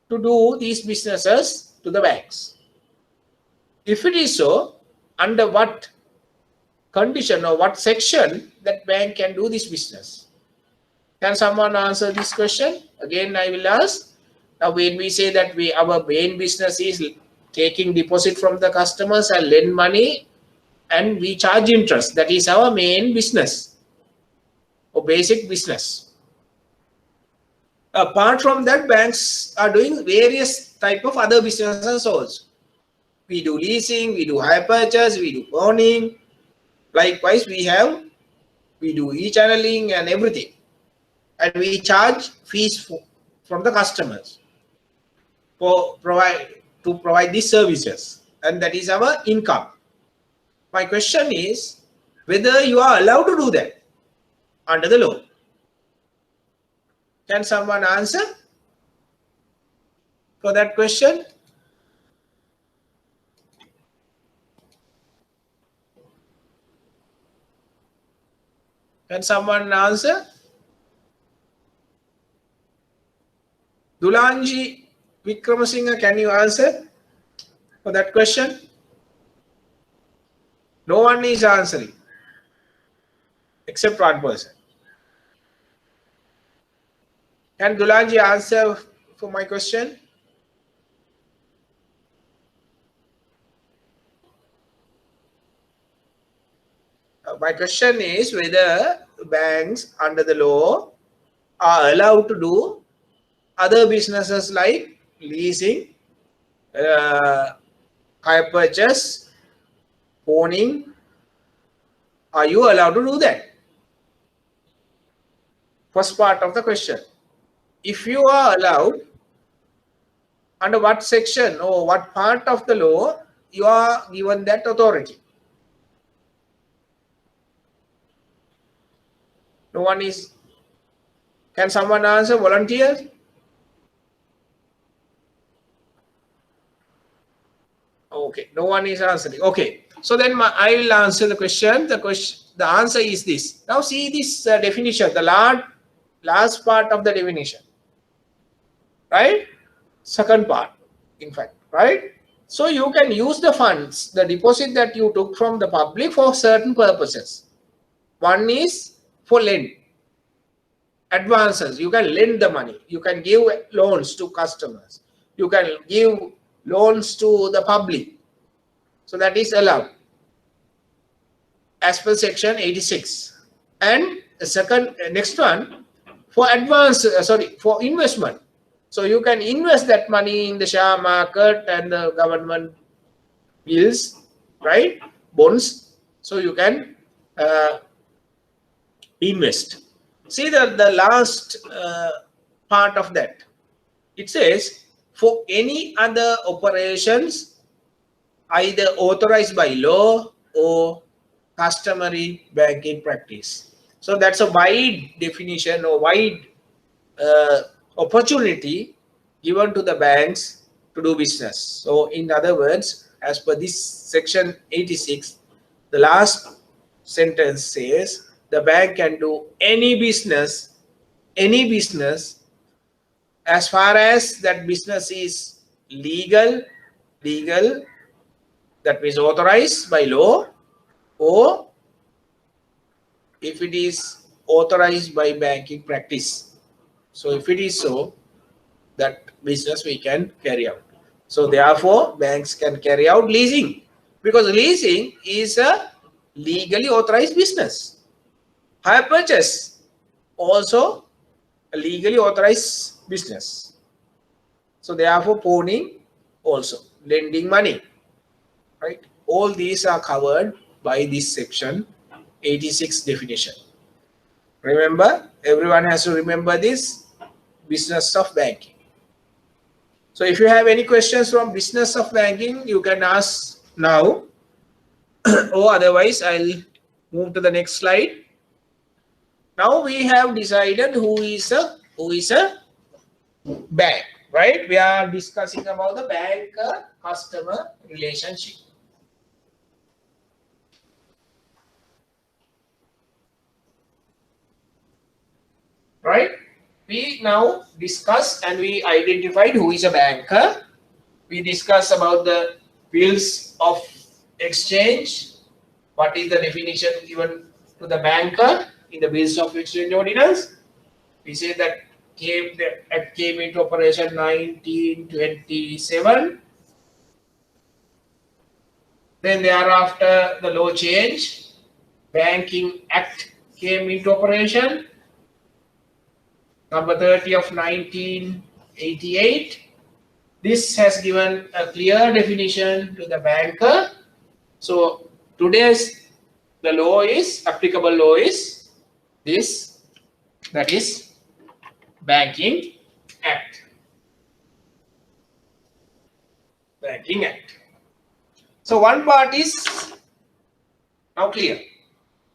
to do these businesses to the banks? If it is so, under what condition or what section that bank can do this business? Can someone answer this question? Again, I will ask. Now, when we say that our main business is taking deposit from the customers and lend money and we charge interest, that is our main business or basic business. Apart from that, banks are doing various type of other businesses also. We do leasing, we do hire purchase, we do pawning. Likewise, we do e-channeling and everything. And we charge fees from the customers to provide these services. And that is our income. My question is whether you are allowed to do that under the law. Can someone answer for that question? Can someone answer? Dulanji Vikramasinghe, can you answer for that question? No one is answering except one person. Can Dulanji answer for my question? My question is whether banks under the law are allowed to do other businesses like leasing, hire purchase, pawning. Are you allowed to do that? First part of the question. If you are allowed, under what section or what part of the law you are given that authority? No one is. Can someone answer? Volunteer? Okay, no one is answering. Okay, so then I will answer the question. The answer is this. Now see this definition, the last part of the definition, right? Second part, in fact, right? So you can use the funds, the deposit that you took from the public for certain purposes. One is for lend, advances. You can lend the money. You can give loans to customers. You can give loans to the public. So that is allowed as per section 86. And the second, next one, for advance, for investment. So you can invest that money in the share market and the government bills, right? Bonds. So you can invest. See the last part of that. It says for any other operations either authorized by law or customary banking practice. So that's a wide definition or wide opportunity given to the banks to do business. So in other words, as per this section 86, the last sentence says the bank can do any business as far as that business is legal, that means authorized by law, or if it is authorized by banking practice. So if it is so, that business we can carry out. So therefore, banks can carry out leasing, because leasing is a legally authorized business. Hire purchase, also a legally authorized business. So therefore, pawning, also lending money, right? All these are covered by this section 86 definition. Remember, everyone has to remember this business of banking. So if you have any questions from business of banking, you can ask now, or otherwise I'll move to the next slide. Now we have decided who is a bank, right? We are discussing about the bank-customer relationship. Right? we now discuss and we identified who is a banker. We discuss about the bills of exchange. What is the definition given to the banker in the bills of exchange ordinance? We say that came into operation 1927. Then thereafter the law changed. Banking Act came into operation. Number 30 of 1988. This has given a clear definition to the banker. So today's the law is, applicable law is this, that is Banking Act. Banking Act. So one part is now clear.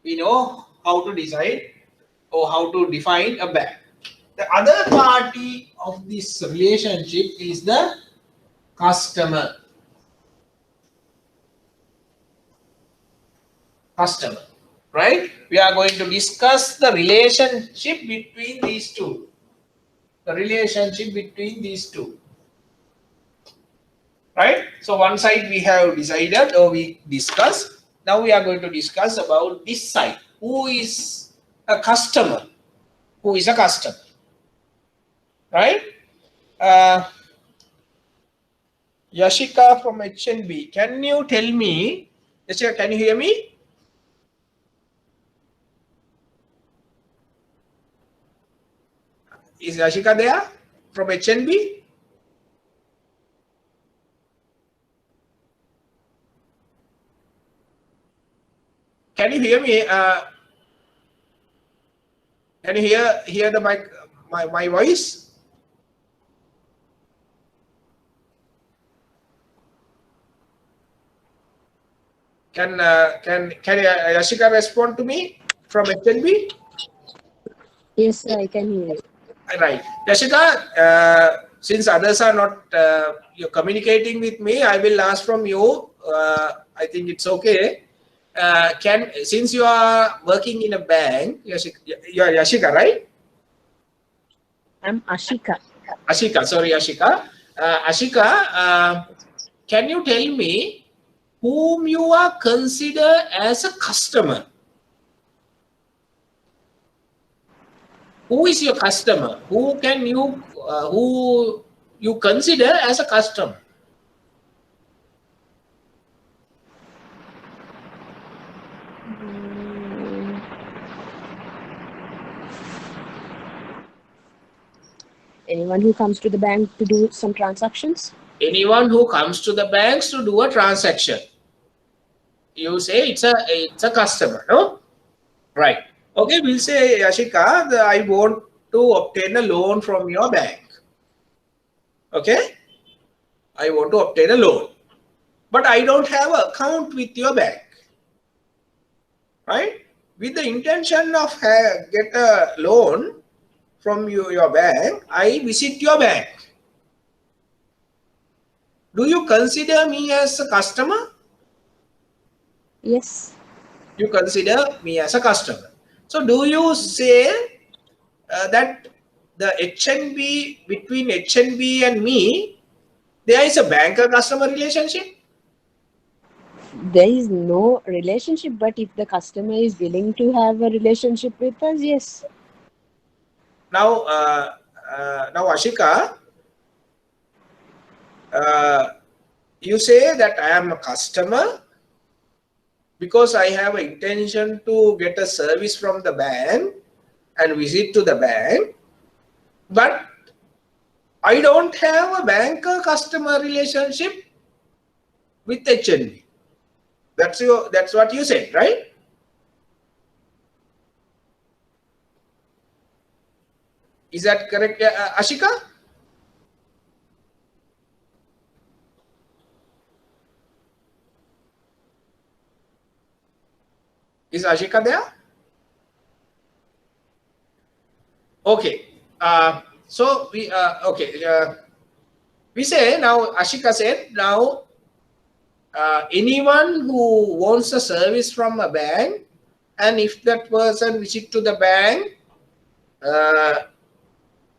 We know how to decide or how to define a bank. The other party of this relationship is the customer. Customer, right? We are going to discuss the relationship between these two. The relationship between these two. Right? So one side we have decided or we discussed. Now we are going to discuss about this side. Who is a customer? Who is a customer? Right? Yashika from HNB. Can you tell me, Yashika, can you hear me? Is Yashika there from HNB? Can you hear me? Can you hear the mic, my voice? Can Yashika respond to me from HNB? Yes, I can hear you. Right, Yashika. Since others are not you're communicating with me, I will ask from you. I think it's okay. Since you are working in a bank, Yashika, you are Yashika, right? I'm Ashika. Ashika, sorry, Ashika. Ashika, can you tell me whom you are consider as a customer? Who is your customer? Who you consider as a customer? Anyone who comes to the bank to do some transactions? Anyone who comes to the banks to do a transaction. You say it's a customer, no? Right. Okay, we'll say, Yashika, I want to obtain a loan from your bank. Okay? I want to obtain a loan. But I don't have an account with your bank. Right? With the intention of get a loan from your bank, I visit your bank. Do you consider me as a customer? Yes. You consider me as a customer. So do you say that the HNB, between HNB and me, there is a banker-customer relationship? There is no relationship, but if the customer is willing to have a relationship with us, yes. Now, now Ashika, you say that I am a customer because I have an intention to get a service from the bank and visit to the bank, but I don't have a banker-customer relationship with HNB. That's what you said, right? Is that correct, Ashika? Is Ashika there? Okay. So we we say now, Ashika said now anyone who wants a service from a bank, and if that person visit to the bank,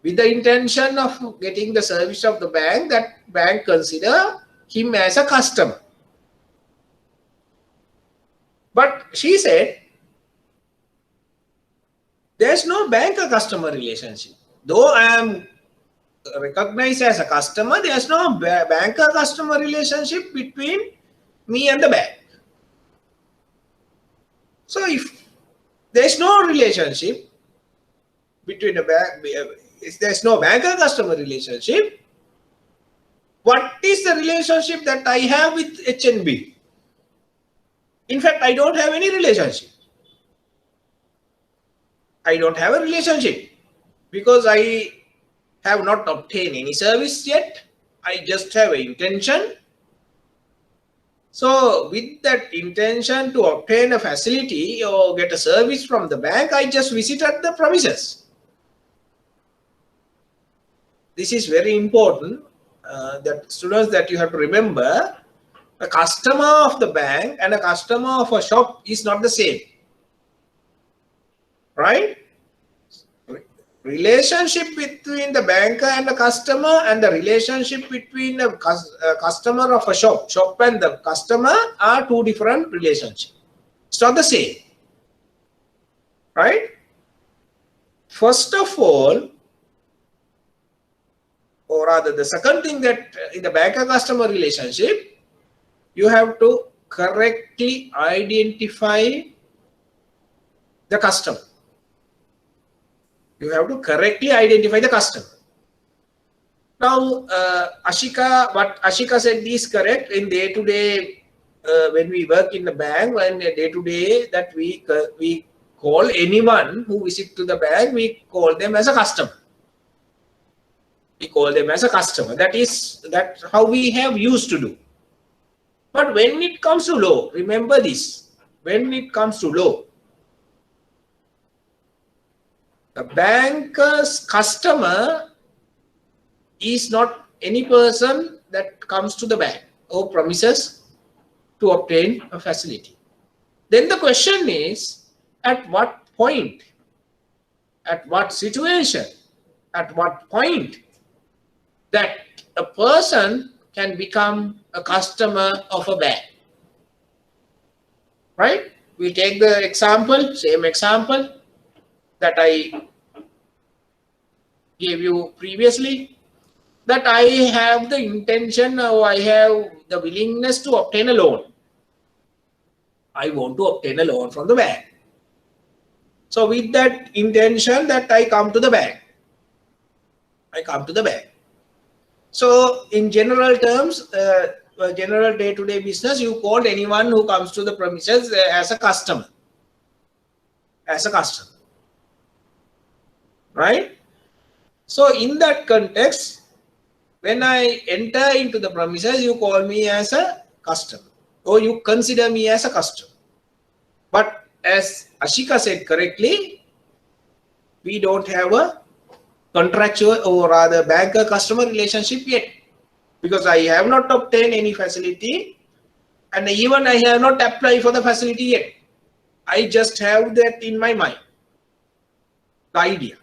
with the intention of getting the service of the bank, that bank consider him as a customer. But she said, there's no banker-customer relationship. Though I am recognized as a customer, there's no banker-customer relationship between me and the bank. So if there's no relationship between the bank, if there's no banker-customer relationship, what is the relationship that I have with HNB? In fact, I don't have any relationship. I don't have a relationship because I have not obtained any service yet. I just have an intention. So with that intention to obtain a facility or get a service from the bank, I just visited the premises. This is very important that students, that you have to remember, a customer of the bank and a customer of a shop is not the same. Right? Relationship between the banker and the customer and the relationship between the customer of a shop and the customer are two different relationships. It's not the same. Right? First of all, or rather the second thing, that in the banker-customer relationship, you have to correctly identify the customer. You have to correctly identify the customer. Now, Ashika, what Ashika said is correct. In day-to-day, when we work in the bank, when day-to-day that we call anyone who visits to the bank, we call them as a customer. We call them as a customer. That's how we have used to do. But when it comes to law, remember this, when it comes to law, the banker's customer is not any person that comes to the bank or premises to obtain a facility. Then the question is, at what point, at what situation, at what point that a person can become a customer of a bank? Right? We take the example, same example that I gave you previously, that I have the intention, or I have the willingness to obtain a loan. I want to obtain a loan from the bank. So with that intention, that I come to the bank. I come to the bank. So in general terms, general day-to-day business, you call anyone who comes to the premises as a customer. As a customer. Right? So in that context, when I enter into the premises, you call me as a customer, or you consider me as a customer. But as Ashika said correctly, we don't have a contractual, or rather banker-customer relationship yet, because I have not obtained any facility, and even I have not applied for the facility yet. I just have that in my mind, the idea.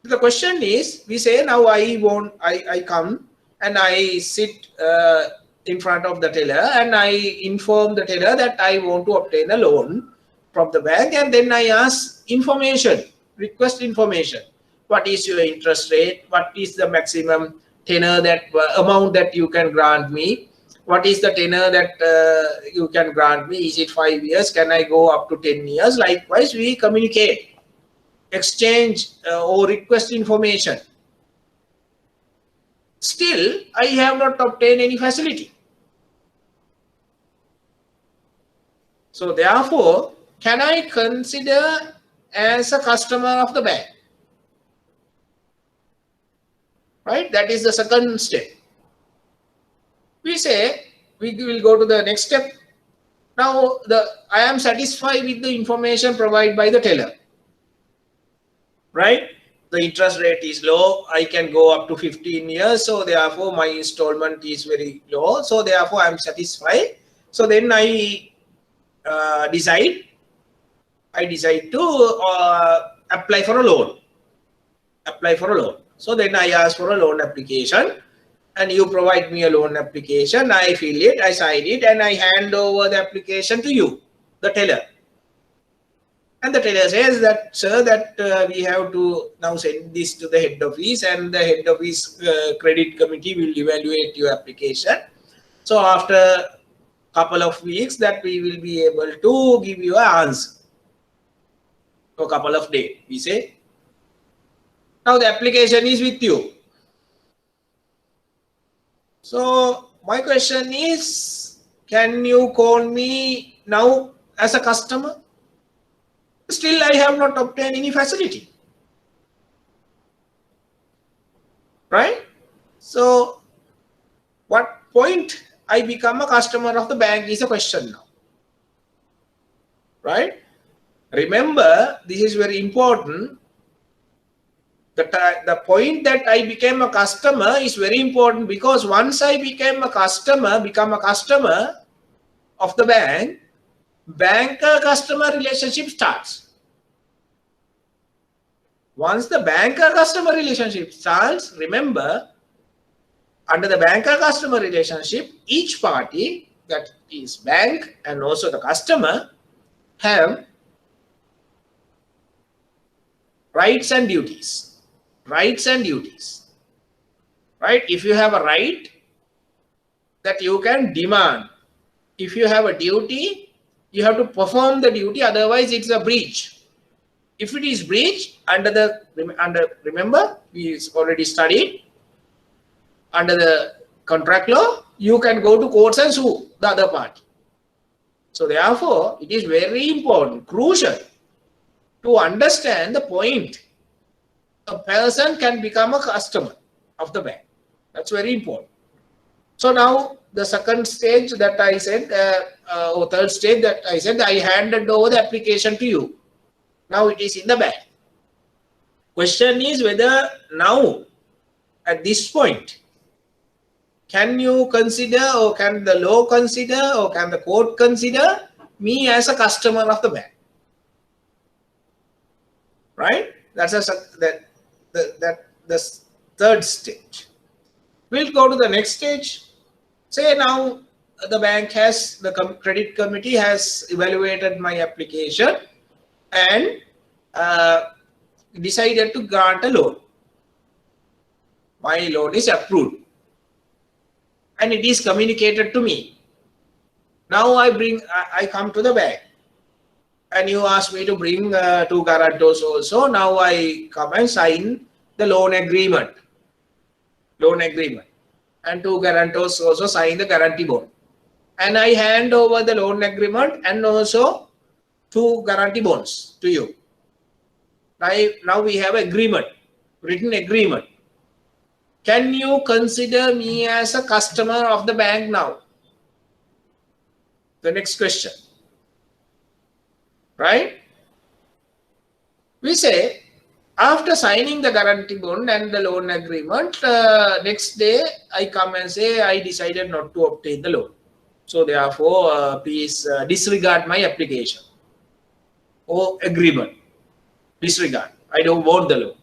The question is, we say now I come and I sit in front of the teller and I inform the teller that I want to obtain a loan from the bank, and then I ask information, request information. What is your interest rate? What is the maximum tenor, that amount that you can grant me? What is the tenor that you can grant me? Is it 5 years? Can I go up to 10 years? Likewise, we communicate, exchange or request information. Still, I have not obtained any facility. So therefore, can I consider as a customer of the bank? Right? That is the second step. We say, we will go to the next step. Now, I am satisfied with the information provided by the teller. Right? The interest rate is low. I can go up to 15 years. So therefore, my installment is very low. So therefore, I am satisfied. So then I decide to apply for a loan. apply for a loan. So then I ask for a loan application, and you provide me a loan application. I fill it, I sign it, and I hand over the application to you, the teller. And the teller says that, sir, that we have to now send this to the head office, and the head office credit committee will evaluate your application. So after a couple of weeks that we will be able to give you an answer. For a couple of days, we say. Now the application is with you. So my question is, can you call me now as a customer? Still, I have not obtained any facility. Right? So what point I become a customer of the bank is a question now. Right? Remember, this is very important. The point that I became a customer is very important, because once I become a customer of the bank, banker-customer relationship starts. Once the banker-customer relationship starts, remember, under the banker-customer relationship, each party, that is bank and also the customer, have rights and duties. Rights and duties. Right? If you have a right, that you can demand. If you have a duty, you have to perform the duty, otherwise it's a breach. If it is breach, remember, we already studied, under the contract law, you can go to courts and sue the other party. So therefore, it is very important, crucial, to understand the point. A person can become a customer of the bank. That's very important. So now the second stage that I said, or third stage that I said, I handed over the application to you. Now it is in the bank. Question is whether now, at this point, can you consider, or can the law consider, or can the court consider me as a customer of the bank? Right? That's the third stage. We'll go to the next stage. Say now the bank has, the credit committee has evaluated my application and decided to grant a loan. My loan is approved and it is communicated to me. Now I come to the bank and you ask me to bring 2 guarantors also. Now I come and sign the loan agreement. And 2 guarantors also sign the guarantee bond. And I hand over the loan agreement and also 2 guarantee bonds to you. Now we have agreement, written agreement. Can you consider me as a customer of the bank now? The next question. Right? We say, after signing the guarantee bond and the loan agreement, next day I come and say, I decided not to obtain the loan. So therefore, please disregard my application or agreement. Disregard. I don't want the loan.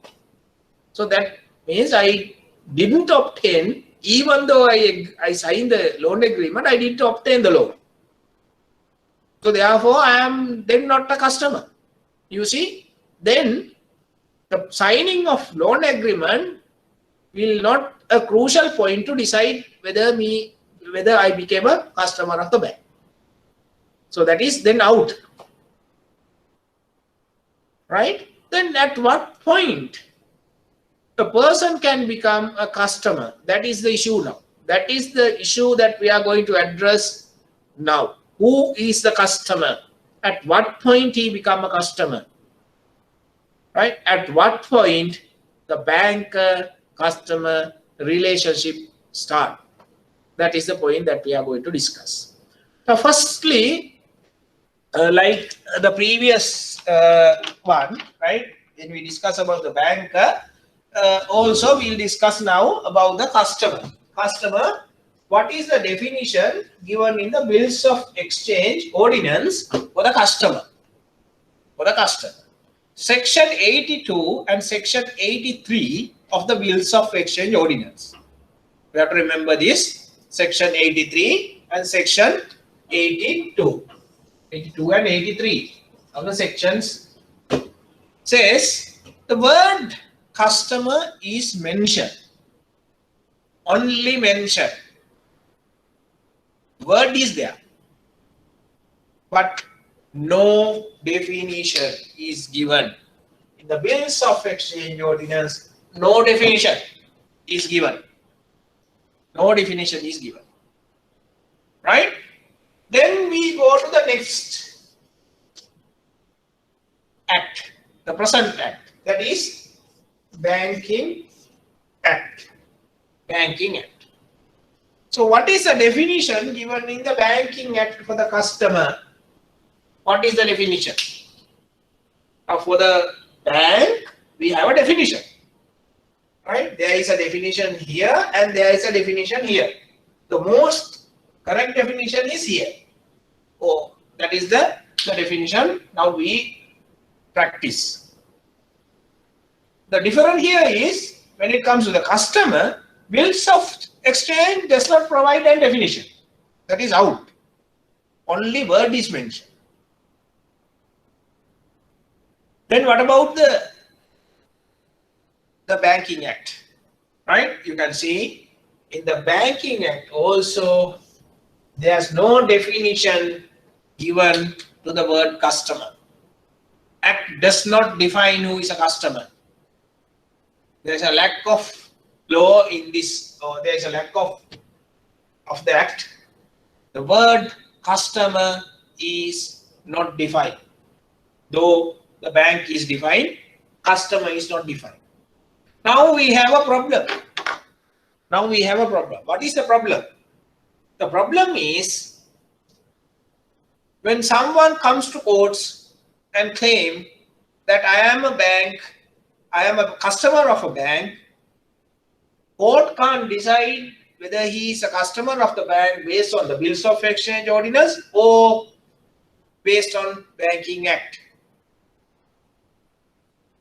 So that means I didn't obtain, even though I signed the loan agreement, I didn't obtain the loan. So therefore, I am then not a customer. You see, then the signing of loan agreement will not a crucial point to decide whether I became a customer of the bank. So that is then out. Right? Then at what point a person can become a customer? That is the issue now. That is the issue that we are going to address now. Who is the customer? At what point he become a customer? Right? At what point the banker-customer relationship start? That is the point that we are going to discuss. Now, firstly, like the previous one, right? When we discuss about the banker, also we'll discuss now about the customer. Customer, what is the definition given in the Bills of Exchange Ordinance for the customer? For the customer. Section 82 and Section 83 of the Bills of Exchange Ordinance. We have to remember this. Section 83 and Section 82. 82 and 83 of the sections says the word customer is mentioned. Only mentioned. Word is there, but no definition is given. In the Bills of Exchange Ordinance, no definition is given. No definition is given. Right? Then we go to the next act, the present act, that is Banking Act. Banking Act. So what is the definition given in the Banking Act for the customer? What is the definition? For the bank, we have a definition. Right? There is a definition here and there is a definition here. The most correct definition is here. Oh, that is the definition. Now we practice. The difference here is when it comes to the customer, Bills of Exchange does not provide a definition. That is out. Only word is mentioned. Then what about the Banking Act? Right? You can see in the Banking Act also there's no definition given to the word customer. Act does not define who is a customer. There's a lack of law in this, or there's a lack of the act. The word customer is not defined. Though the bank is defined, customer is not defined. Now we have a problem. Now we have a problem. What is the problem? The problem is when someone comes to courts and claim that I am a bank, I am a customer of a bank, court can't decide whether he is a customer of the bank based on the Bills of Exchange Ordinance or based on Banking Act.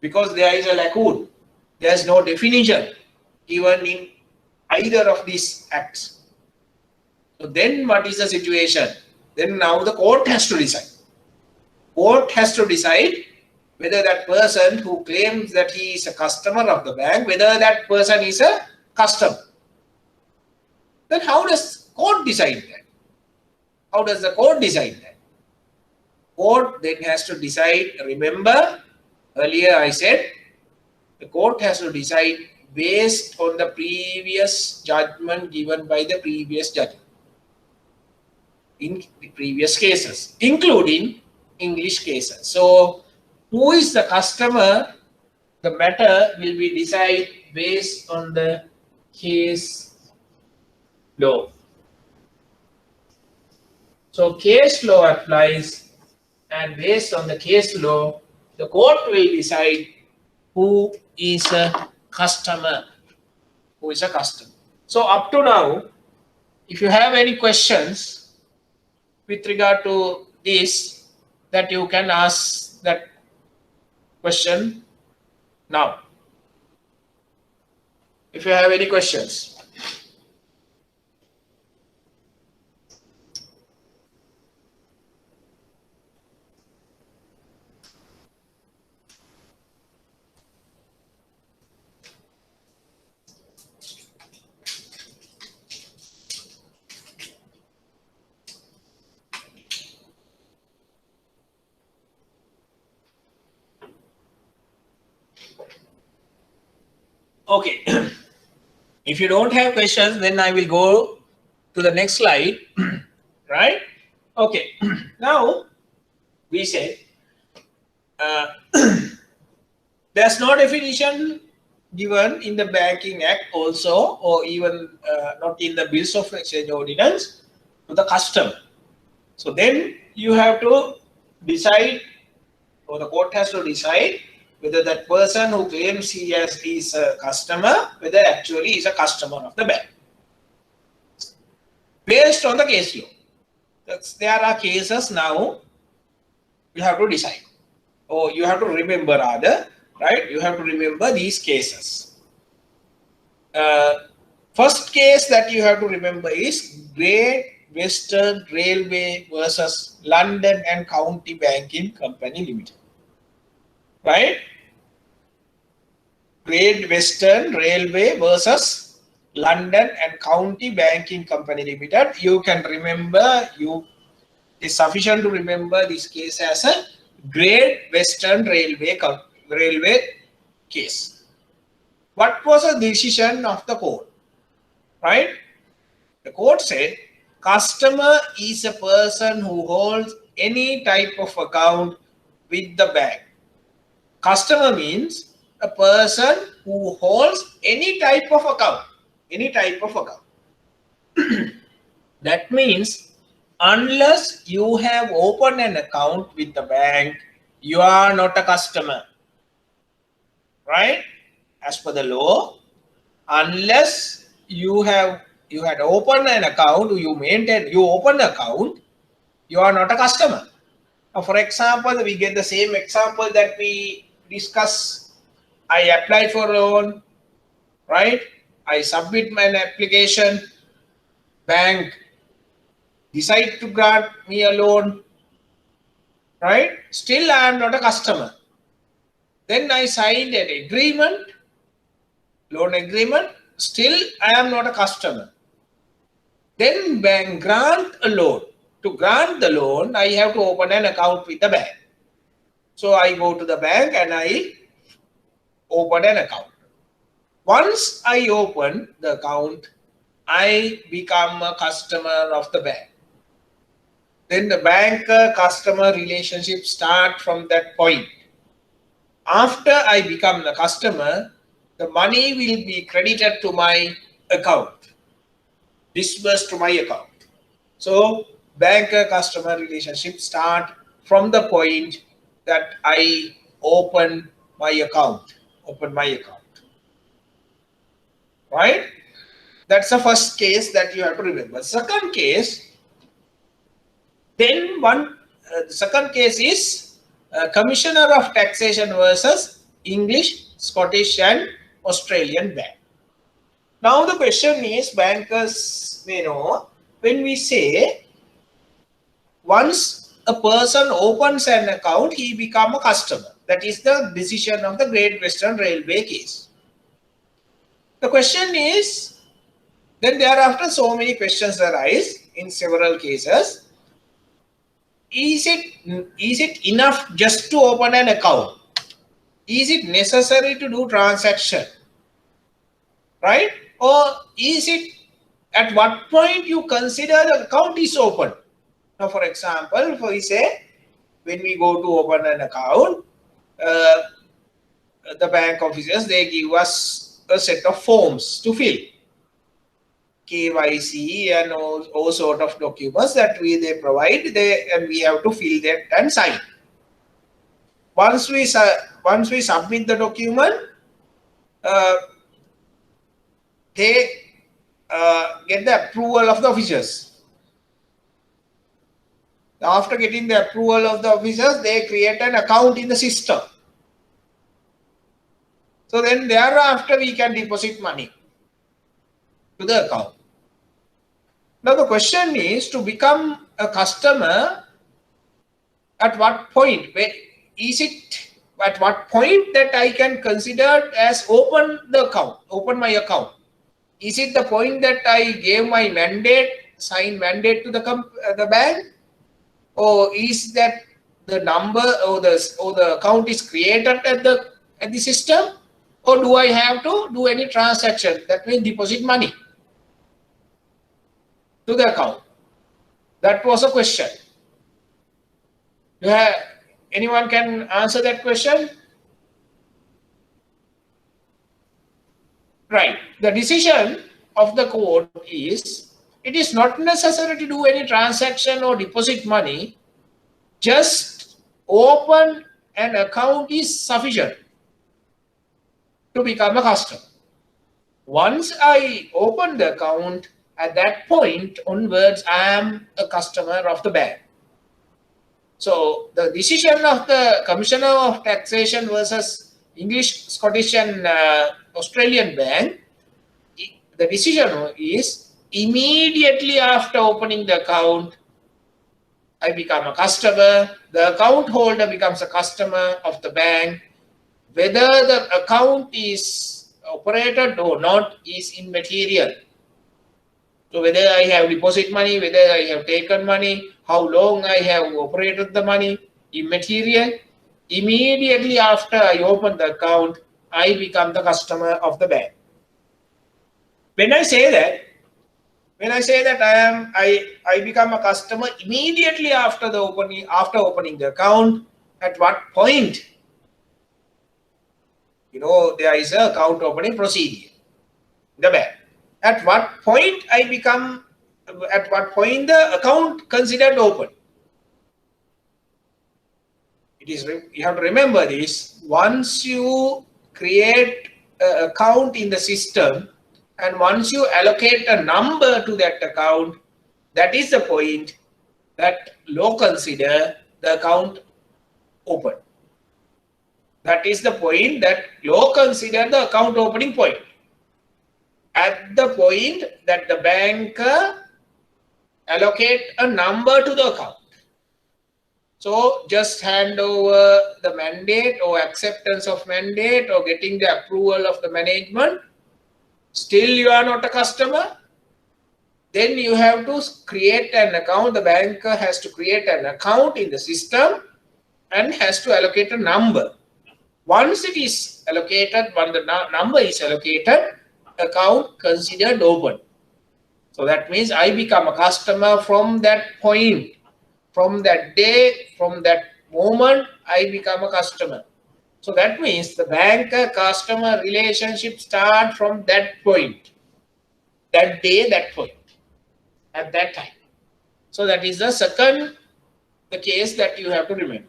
Because there is a lacune. There is no definition given in either of these acts. So then what is the situation? Then now the court has to decide. Court has to decide whether that person who claims that he is a customer of the bank, whether that person is a customer. Then how does court decide that? How does the court decide that? Court then has to decide, remember earlier I said, the court has to decide based on the previous judgment given by the previous judge in the previous cases, including English cases. So, who is the customer? The matter will be decided based on the case law. So, case law applies, and based on the case law, the court will decide who is a customer. Who is a customer. So, up to now, if you have any questions with regard to this, that you can ask that question now. If you have any questions. Okay, if you don't have questions, then I will go to the next slide, right? Okay, now we said there's no definition given in the Banking Act also, or even not in the Bills of Exchange Ordinance to the customer. So then you have to decide, or the court has to decide, whether that person who claims he is a customer, whether actually is a customer of the bank. Based on the case law. There are cases now, you have to decide. or you have to remember rather, right? You have to remember these cases. First case that you have to remember is Great Western Railway versus London and County Banking Company Limited, right? Great Western Railway versus London and County Banking Company Limited. You can remember, it's sufficient to remember this case as a Great Western Railway case. What was the decision of the court? Right? The court said customer is a person who holds any type of account with the bank. Customer means a person who holds any type of account. Any type of account. That means unless you have opened an account with the bank, you are not a customer. Right? As per the law, unless you had opened an account, you open an account, you are not a customer. Now, for example, we get the same example that we discussed. I apply for a loan, right? I submit my application, bank decide to grant me a loan, right? Still I am not a customer. Then I signed an agreement, loan agreement, still I am not a customer. Then bank grant a loan. To grant the loan, I have to open an account with the bank. So I go to the bank and I open an account. Once I open the account, I become a customer of the bank. Then the banker-customer relationship start from that point. After I become the customer, the money will be credited to my account, disbursed to my account. So banker-customer relationship start from the point that I open my account. Right? That's the first case that you have to remember. Second case, second case is Commissioner of Taxation versus English, Scottish and Australian Bank. Now the question is, bankers may know, when we say once a person opens an account, he becomes a customer. That is the decision of the Great Western Railway case. The question is, then thereafter so many questions arise in several cases. Is it enough just to open an account? Is it necessary to do transaction? Right? Or is it at what point you consider the account is open? Now, for example, if we say when we go to open an account, the bank officers, they give us a set of forms to fill. KYC and all sort of documents that they provide, and we have to fill that and sign. Once we submit the document, they get the approval of the officers. After getting the approval of the officers, they create an account in the system. So then thereafter we can deposit money to the account. Now the question is, to become a customer, at what point? At what point that I can consider as open my account? Is it the point that I gave my signed mandate to the bank? Or is that the number or the account is created at the system? Or do I have to do any transaction, that means deposit money to the account? That was a question. Anyone can answer that question? Right. The decision of the court is, it is not necessary to do any transaction or deposit money. Just open an account is sufficient to become a customer. Once I open the account, at that point onwards, I am a customer of the bank. So the decision of the Commissioner of Taxation versus English, Scottish and Australian Bank, the decision is immediately after opening the account, I become a customer, the account holder becomes a customer of the bank. Whether the account is operated or not is immaterial. So whether I have deposit money, whether I have taken money, how long I have operated the money, immaterial. Immediately after I open the account, I become the customer of the bank. When I say that I become a customer immediately after the opening the account, at what point? There is a account opening procedure in the bank. At what point the account considered open? You have to remember this. Once you create an account in the system and once you allocate a number to that account, that is the point that law consider the account open. That is the point that law consider the account opening point. At the point that the banker allocate a number to the account. So just hand over the mandate or acceptance of mandate or getting the approval of the management, still you are not a customer, then you have to create an account. The banker has to create an account in the system and has to allocate a number. Once it is allocated, when the number is allocated, account considered open. So that means I become a customer from that point. From that day, from that moment, I become a customer. So that means the banker-customer relationship starts from that point. That day, that point. At that time. So that is the case that you have to remember.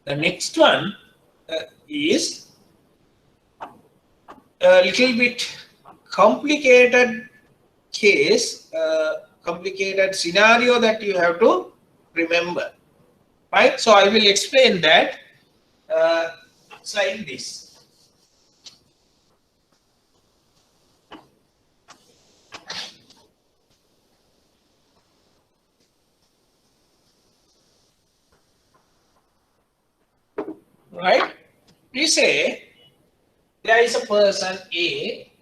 The next one is a little bit complicated case, complicated scenario that you have to remember, right? So I will explain that. It's like this. Right? We say there is a person A.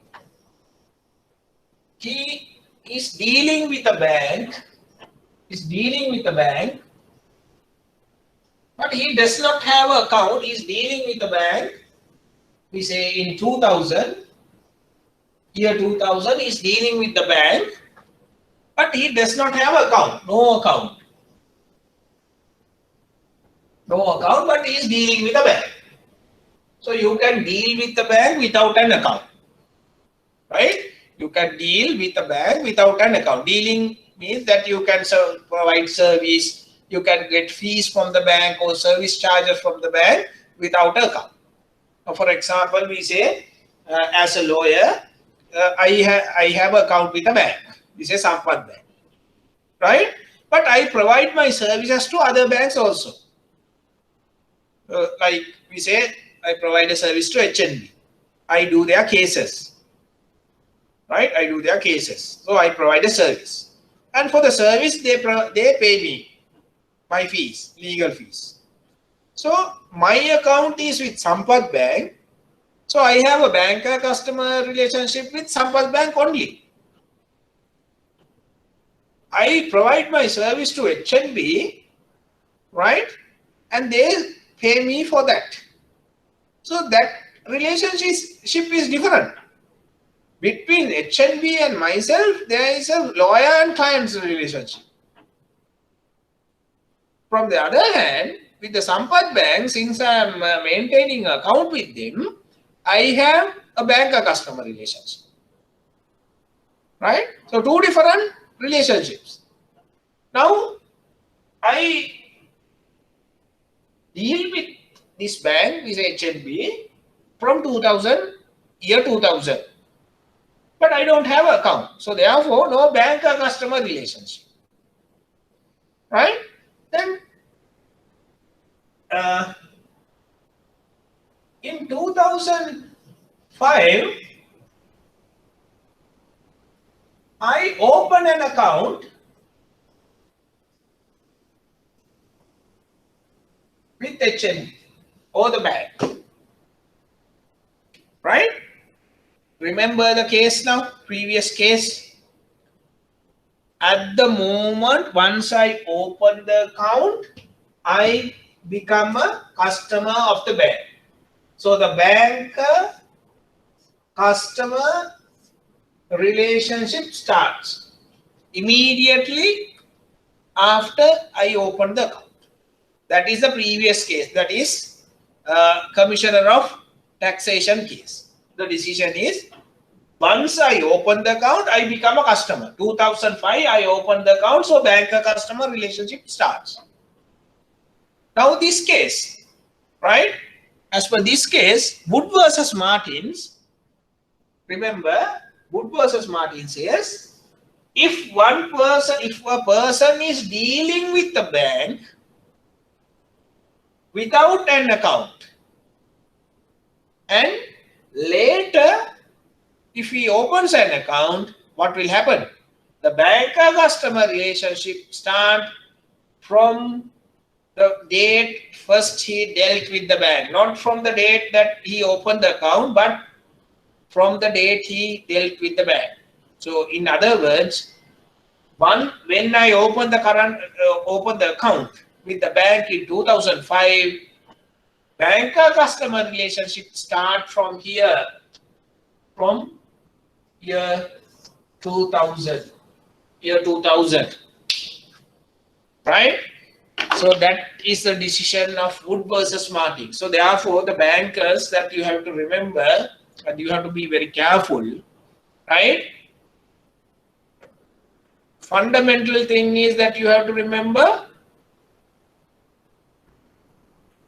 He is dealing with a bank. But he does not have an account. He is dealing with a bank. We say in 2000, year 2000, he is dealing with the bank, but he does not have an account. No account, but he is dealing with a bank. So you can deal with the bank without an account, right? You can deal with the bank without an account. Dealing means that you can provide service. You can get fees from the bank or service charges from the bank without an account. For example, we say, as a lawyer, I have an account with a bank. This is Sampath Bank, right? But I provide my services to other banks also. Like we say, I provide a service to HNB. I do their cases, right? I do their cases. So I provide a service. And for the service, they pay me my fees, legal fees. So my account is with Sampath Bank. So I have a banker-customer relationship with Sampath Bank only. I provide my service to HNB, right? And they pay me for that. So that relationship is different. Between HNB and myself, there is a lawyer and client's relationship. From the other hand, with the Sampath Bank, since I am maintaining an account with them, I have a banker-customer relationship, right? So two different relationships. Now, I deal with this bank, this HNB, from year 2000. But I don't have an account. So therefore, no banker-customer relationship, right? Then in 2005, I opened an account with HNB or the bank, right? Remember the case now, previous case. At the moment, once I open the account, I become a customer of the bank. So the banker customer relationship starts immediately after I open the account. That is the previous case. That is Commissioner of Taxation case. The decision is, once I open the account, I become a customer. 2005, I opened the account, so banker-customer relationship starts. Now this case, right? As per this case, Wood versus Martins, remember, Wood versus Martins says, if a person is dealing with the bank without an account, and later, if he opens an account, what will happen? The banker-customer relationship start from the date first he dealt with the bank, not from the date that he opened the account, but from the date he dealt with the bank. So, in other words, when I opened the account with the bank in 2005, banker-customer relationship start from here, from year 2000, right? So that is the decision of Wood versus Martin. So therefore, the bankers that you have to remember, and you have to be very careful, right? Fundamental thing is that you have to remember,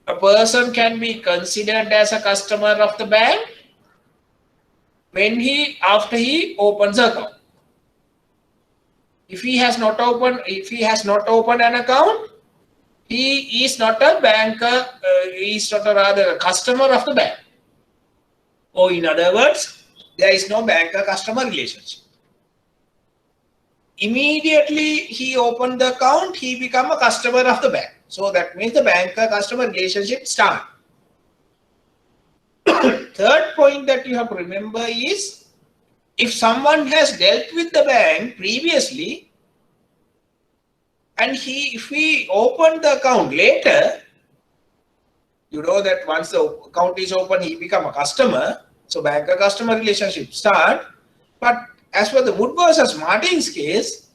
a person can be considered as a customer of the bank after he opens an account. If he has not opened an account, he is not a banker, he is not rather a customer of the bank. Or in other words, there is no banker-customer relationship. Immediately he opened the account, he become a customer of the bank. So that means the banker-customer relationship start. Third point that you have to remember is, if someone has dealt with the bank previously, and if he opened the account later, you know that once the account is open, he become a customer. So banker-customer relationship start. But as for the Wood versus Martins case,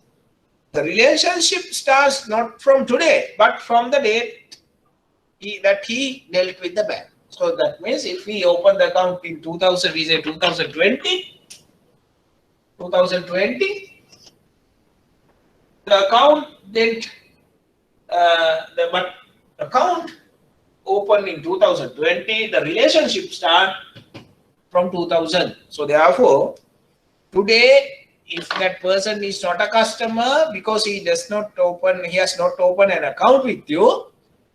the relationship starts not from today, but from the date that he dealt with the bank. So that means if we open the account in 2020, the account didn't, but account opened in 2020, the relationship start from 2000. So therefore, today, if that person is not a customer because he has not opened an account with you,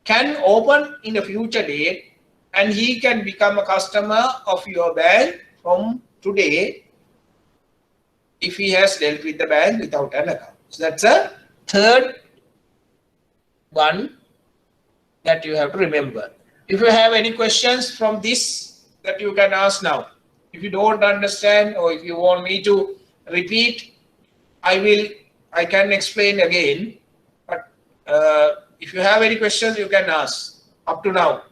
can open in a future date, and he can become a customer of your bank from today if he has dealt with the bank without an account. So that's a third one that you have to remember. If you have any questions from this, that you can ask now. If you don't understand, or if you want me to repeat, I can explain again. But if you have any questions, you can ask up to now.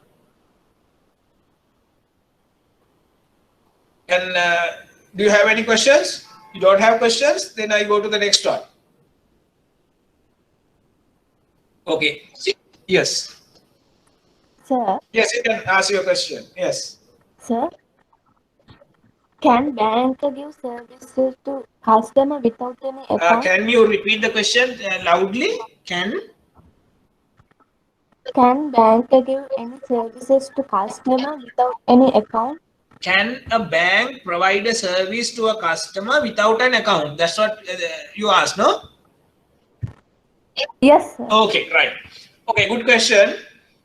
And do you have any questions? You don't have questions? Then I go to the next one. Okay. Yes. Sir. Yes, you can ask your question. Yes. Sir, can bank give services to customer without any account? Can you repeat the question loudly? Can bank give any services to customer without any account? Can a bank provide a service to a customer without an account? That's what you asked, no? Yes, sir. Okay, right. Okay, good question.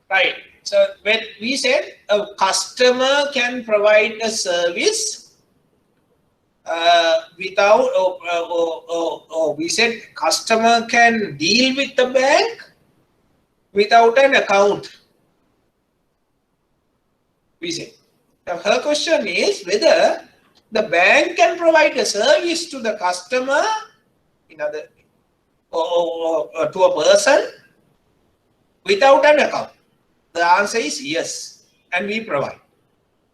Right. So when we said a customer can provide a service without, we said customer can deal with the bank without an account. We say. Now her question is whether the bank can provide a service to the customer, in other, or to a person without an account. The answer is yes, and we provide.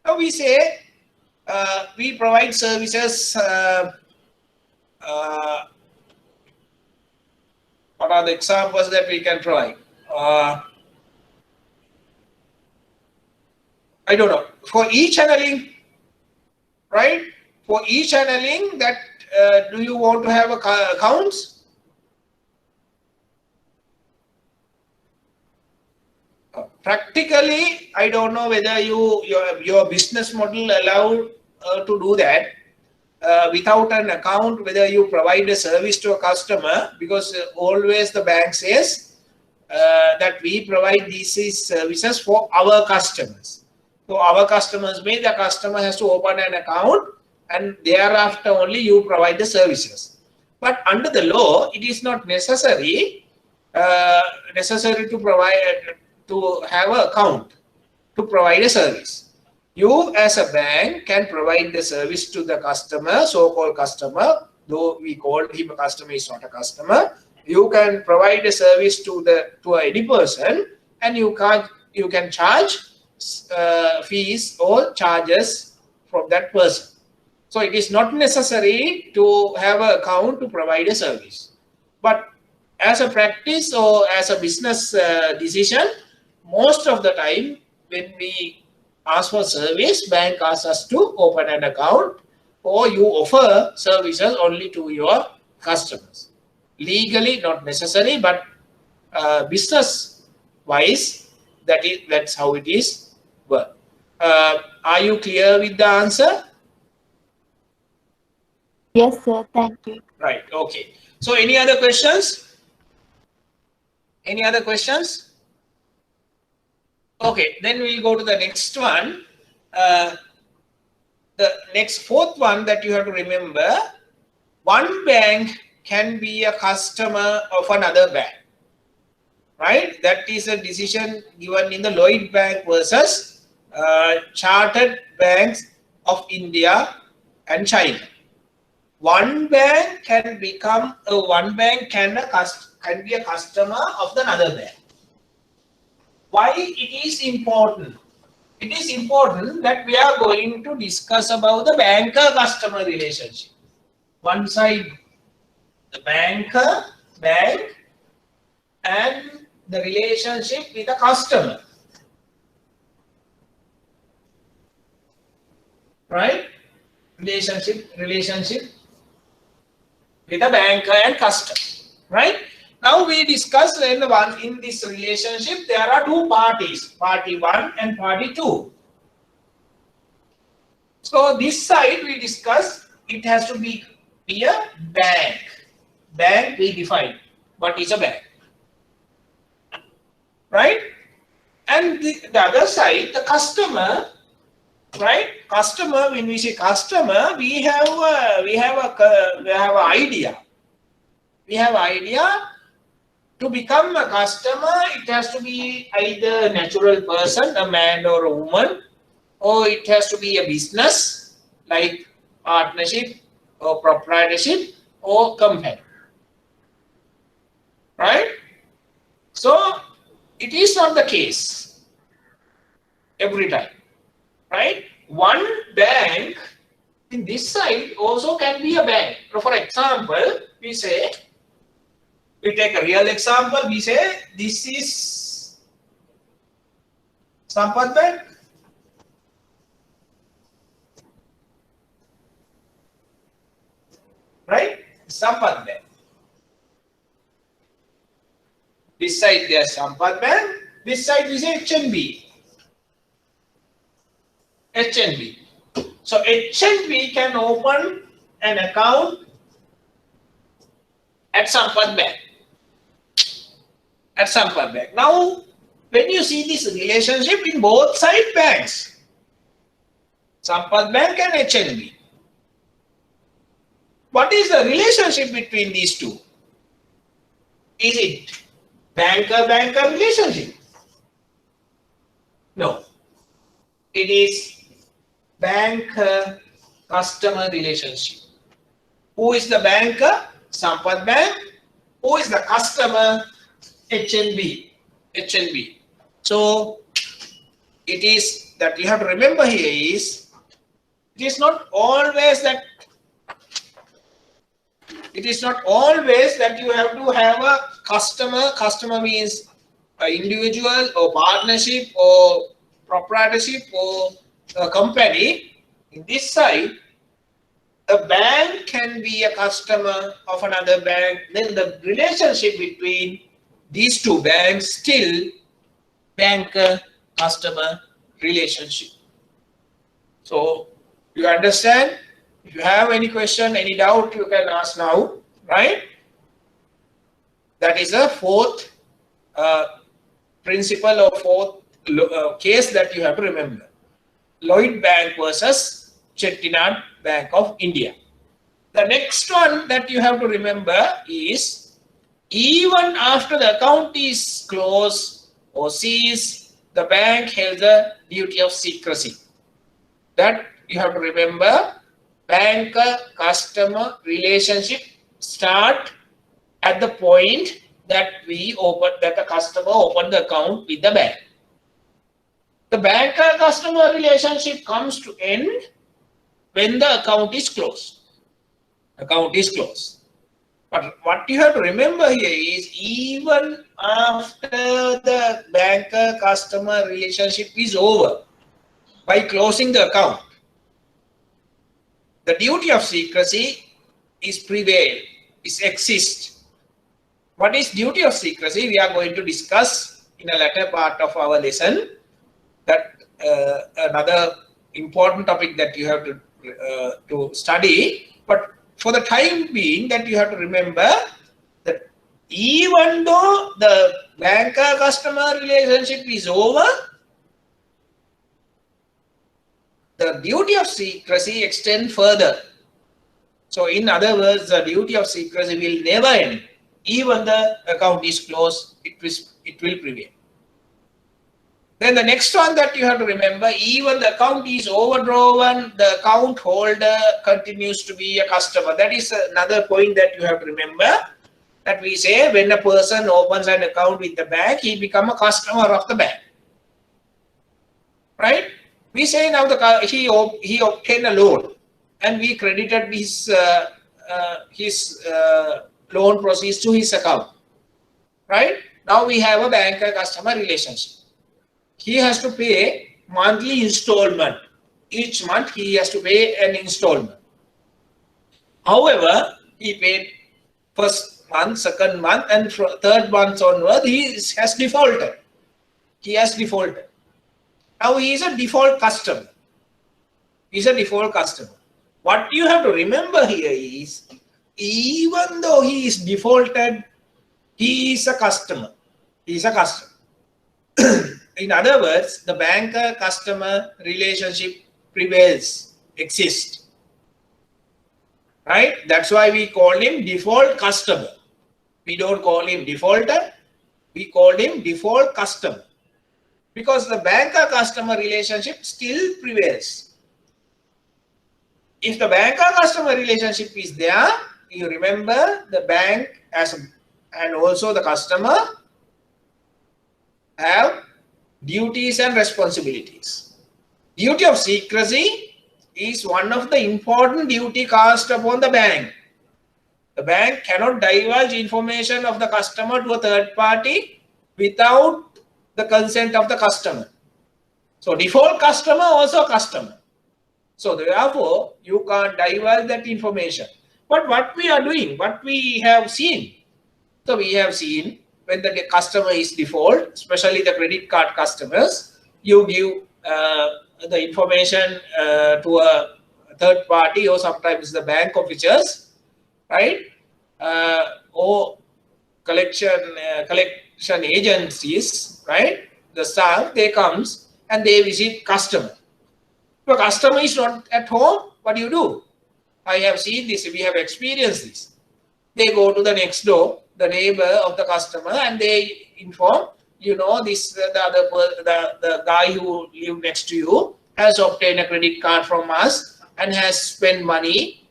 Now we say we provide services. What are the examples that we can provide? I don't know. For e-channeling, right? For e-channeling, that do you want to have accounts? Practically, I don't know whether your business model allow to do that without an account, whether you provide a service to a customer, because always the bank says that we provide these services for our customers. So our customers mean the customer has to open an account and thereafter only you provide the services. But under the law, it is not necessary to provide, to have an account to provide a service. You as a bank can provide the service to the customer, so-called customer, though we call him a customer, is not a customer. You can provide a service to any person, and you can charge fees or charges from that person. So it is not necessary to have an account to provide a service. But as a practice or as a business decision, most of the time when we ask for service, bank asks us to open an account, or you offer services only to your customers. Legally, not necessary, but business wise, that's how it is. Well, are you clear with the answer? Yes, sir. Thank you. Right. Okay. So any other questions? Any other questions? Okay, then we'll go to the next one. The next fourth one that you have to remember, one bank can be a customer of another bank, right? That is a decision given in the Lloyd Bank versus Chartered Banks of India and China. One bank can be a customer of another bank. Why it is important? It is important that we are going to discuss about the banker-customer relationship. One side, the bank, and the relationship with the customer. Right? Relationship with the banker and customer. Right? Now we discuss in this relationship there are two parties, party 1 and party 2. So this side we discuss it has to be a bank. Bank we define what is a bank, right? And the other side, the customer, right? Customer, when we say customer, we have an idea. We have idea. To become a customer, it has to be either a natural person, a man or a woman, or it has to be a business like partnership or proprietorship or company. Right? So it is not the case every time. Right? One bank in this side also can be a bank. So for example, we take a real example. We say this is Sampath Bank. Right? Sampath Bank. This side there's Sampath Bank. This side we say HNB. HNB. So HNB can open an account at Sampath Bank. At Sampath Bank. Now when you see this relationship in both side banks, Sampath Bank and HNB, what is the relationship between these two? Is it banker-banker relationship? No. It is banker-customer relationship. Who is the banker? Sampath Bank. Who is the customer? HNB. HNB. So it is that you have to remember here is, it is not always that you have to have a customer. Customer means an individual or partnership or proprietorship or a company. In this side, the bank can be a customer of another bank. Then the relationship between these two banks still banker-customer relationship. So you understand? If you have any question, any doubt, you can ask now, right? That is a fourth principle or fourth case that you have to remember. Lloyd Bank versus Chettinad Bank of India. The next one that you have to remember is, even after the account is closed or seized, the bank has a duty of secrecy. That you have to remember. Banker-customer relationship start at the point that the customer opened the account with the bank. The banker-customer relationship comes to end when the account is closed. Account is closed. But what you have to remember here is, even after the banker-customer relationship is over, by closing the account, the duty of secrecy is exists. What is duty of secrecy? We are going to discuss in a later part of our lesson. That another important topic that you have to study. But for the time being, that you have to remember that even though the banker-customer relationship is over, the duty of secrecy extends further. So in other words, the duty of secrecy will never end. Even the account is closed, it will prevail. Then the next one that you have to remember, even the account is overdrawn, the account holder continues to be a customer. That is another point that you have to remember. That we say, when a person opens an account with the bank, he becomes a customer of the bank. Right? We say now he obtained a loan and we credited his loan proceeds to his account. Right? Now we have a banker-customer relationship. He has to pay monthly installment. Each month he has to pay an installment. However, he paid first month, second month, and third month onward, he has defaulted. He has defaulted. Now he is a default customer. He is a default customer. What you have to remember here is, even though he is defaulted, he is a customer. He is a customer. In other words, the banker-customer relationship prevails, exists. Right? That's why we call him default customer. We don't call him defaulter. We call him default customer. Because the banker-customer relationship still prevails. If the banker-customer relationship is there, you remember the bank and also the customer have duties and responsibilities. Duty of secrecy is one of the important duty cast upon the bank. The bank cannot divulge information of the customer to a third party without the consent of the customer. So default customer also customer. So therefore, you can't divulge that information. But what we are doing, what we have seen, so we have seen when the customer is default, especially the credit card customers, you give the information to a third party or sometimes the bank officers, right? Or collection agencies, right? the staff, they comes and they visit customer. If a customer is not at home, what do you do? I have seen this, we have experienced this. They go to the next door, the neighbor of the customer, and they inform, you know, this the guy who live next to you has obtained a credit card from us and has spent money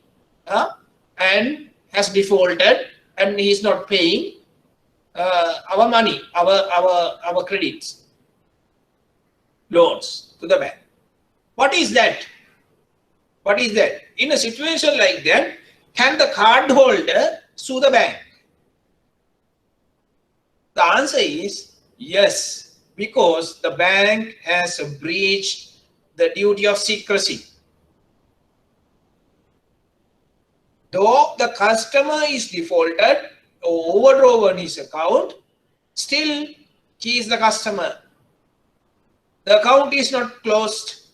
and has defaulted, and he is not paying our money, our credits, loans to the bank. What is that? What is that? In a situation like that, can the cardholder sue the bank? The answer is yes, because the bank has breached the duty of secrecy. Though the customer is defaulted or overdrawn on his account, still he is the customer. The account is not closed.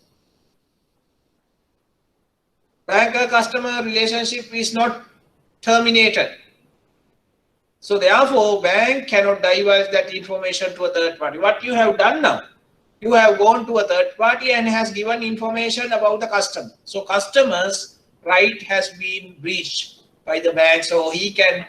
Banker-customer relationship is not terminated. So therefore, bank cannot divulge that information to a third party. What you have done now, you have gone to a third party and has given information about the customer. So customer's right has been breached by the bank, so he can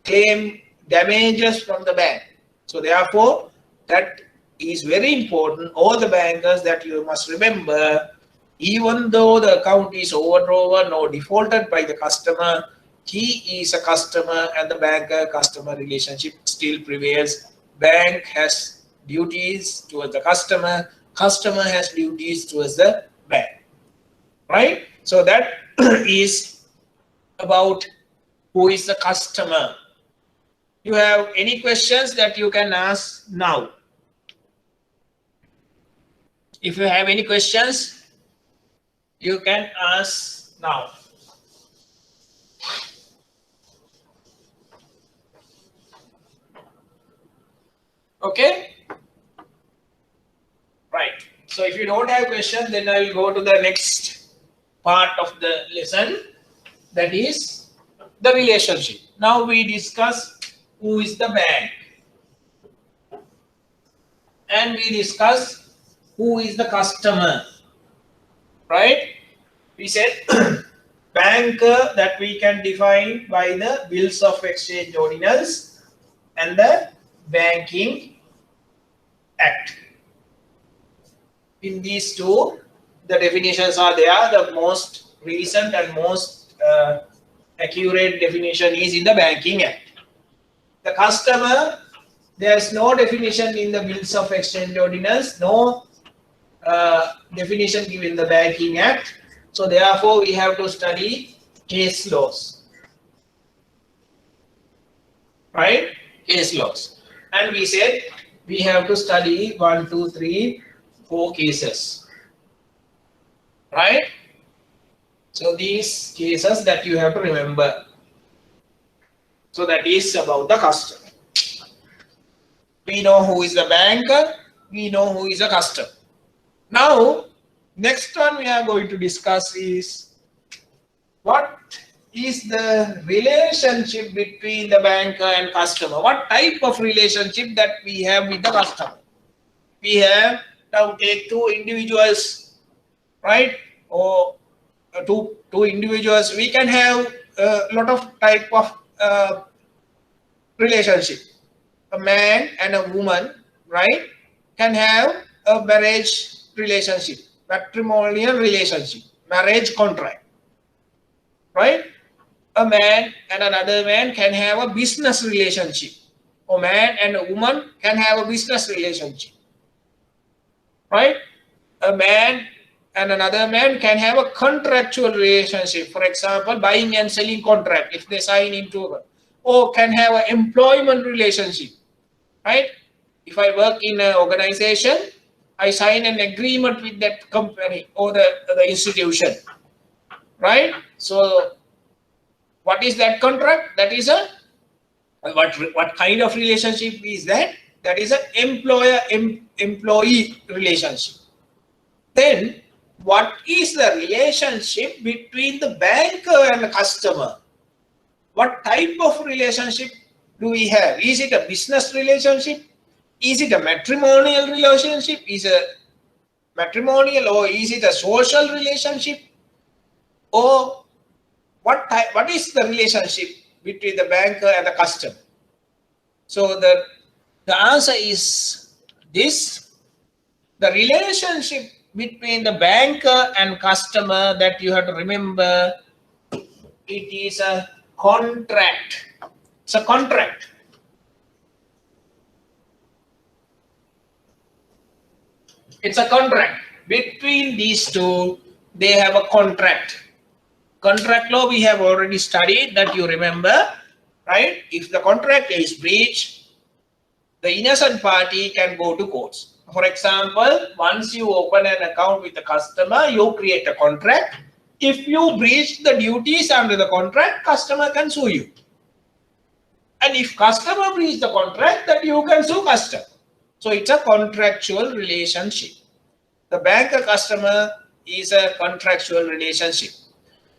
claim damages from the bank. So therefore, that is very important. All the bankers that you must remember, even though the account is overdrawn or defaulted by the customer, he is a customer and the banker-customer relationship still prevails. Bank has duties towards the customer, customer has duties towards the bank, right? So that is about who is the customer. You have any questions that you can ask now? If you have any questions, you can ask now. Okay? Right. So if you don't have questions, then I will go to the next part of the lesson, that is the relationship. Now we discuss who is the bank, and we discuss who is the customer, right? We said banker that we can define by the bills of exchange ordinals and the Banking Act. In these two, the definitions are there. The most recent and most accurate definition is in the Banking Act. The customer, there is no definition in the bills of exchange ordinance, no definition given in the Banking Act. So therefore, we have to study case laws, right? Case laws. And we said we have to study 1, 2, 3, 4 cases, right? So these cases that you have to remember. So that is about the customer. We know who is the banker, we know who is the customer. Now, next one we are going to discuss is what is the relationship between the banker and customer. What type of relationship that we have with the customer? We have, now take two individuals, right? Or two individuals. We can have a lot of type of relationship. A man and a woman, right, can have a marriage relationship, matrimonial relationship, marriage contract, right? A man and another man can have a business relationship. A man and a woman can have a business relationship, right? A man and another man can have a contractual relationship. For example, buying and selling contract, if they sign into it, or can have an employment relationship, right? If I work in an organization, I sign an agreement with that company or the institution, right? So what is that contract? That is a, what kind of relationship is that? That is an employer-employee relationship. Then what is the relationship between the banker and the customer? What type of relationship do we have? Is it a business relationship? Is it a matrimonial relationship? Is a matrimonial, or is it a social relationship? Or what is the relationship between the banker and the customer? So the answer is this: the relationship between the banker and customer, that you have to remember, it is a contract. It's a contract. It's a contract between these two. They have a contract. Contract law we have already studied, that you remember, right? If the contract is breached, the innocent party can go to courts. For example, once you open an account with the customer, you create a contract. If you breach the duties under the contract, customer can sue you. And if customer breach the contract, that you can sue customer. So it's a contractual relationship. The banker-customer is a contractual relationship.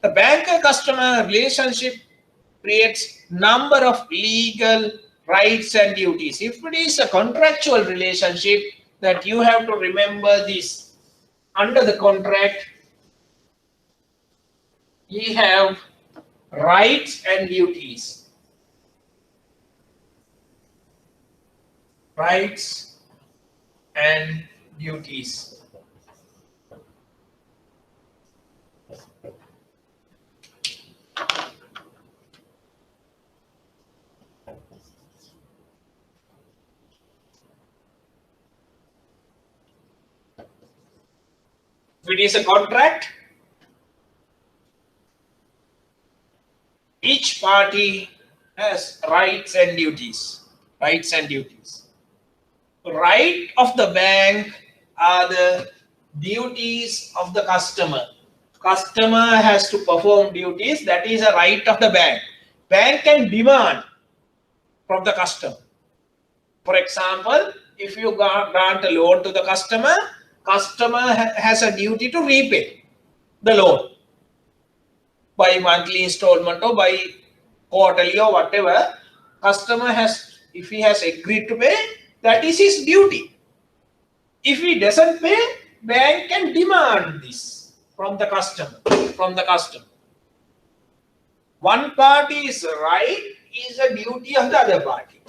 The banker-customer relationship creates number of legal rights and duties. If it is a contractual relationship, that you have to remember this. Under the contract, we have rights and duties. Rights and duties. If it is a contract, each party has rights and duties. Rights and duties. Right of the bank are the duties of the customer. Customer has to perform duties. That is a right of the bank. Bank can demand from the customer. For example, if you grant a loan to the customer, customer has a duty to repay the loan by monthly installment or by quarterly or whatever. Customer has, if he has agreed to pay, that is his duty. If he doesn't pay, bank can demand this from the customer. One party's right is a duty of the other party.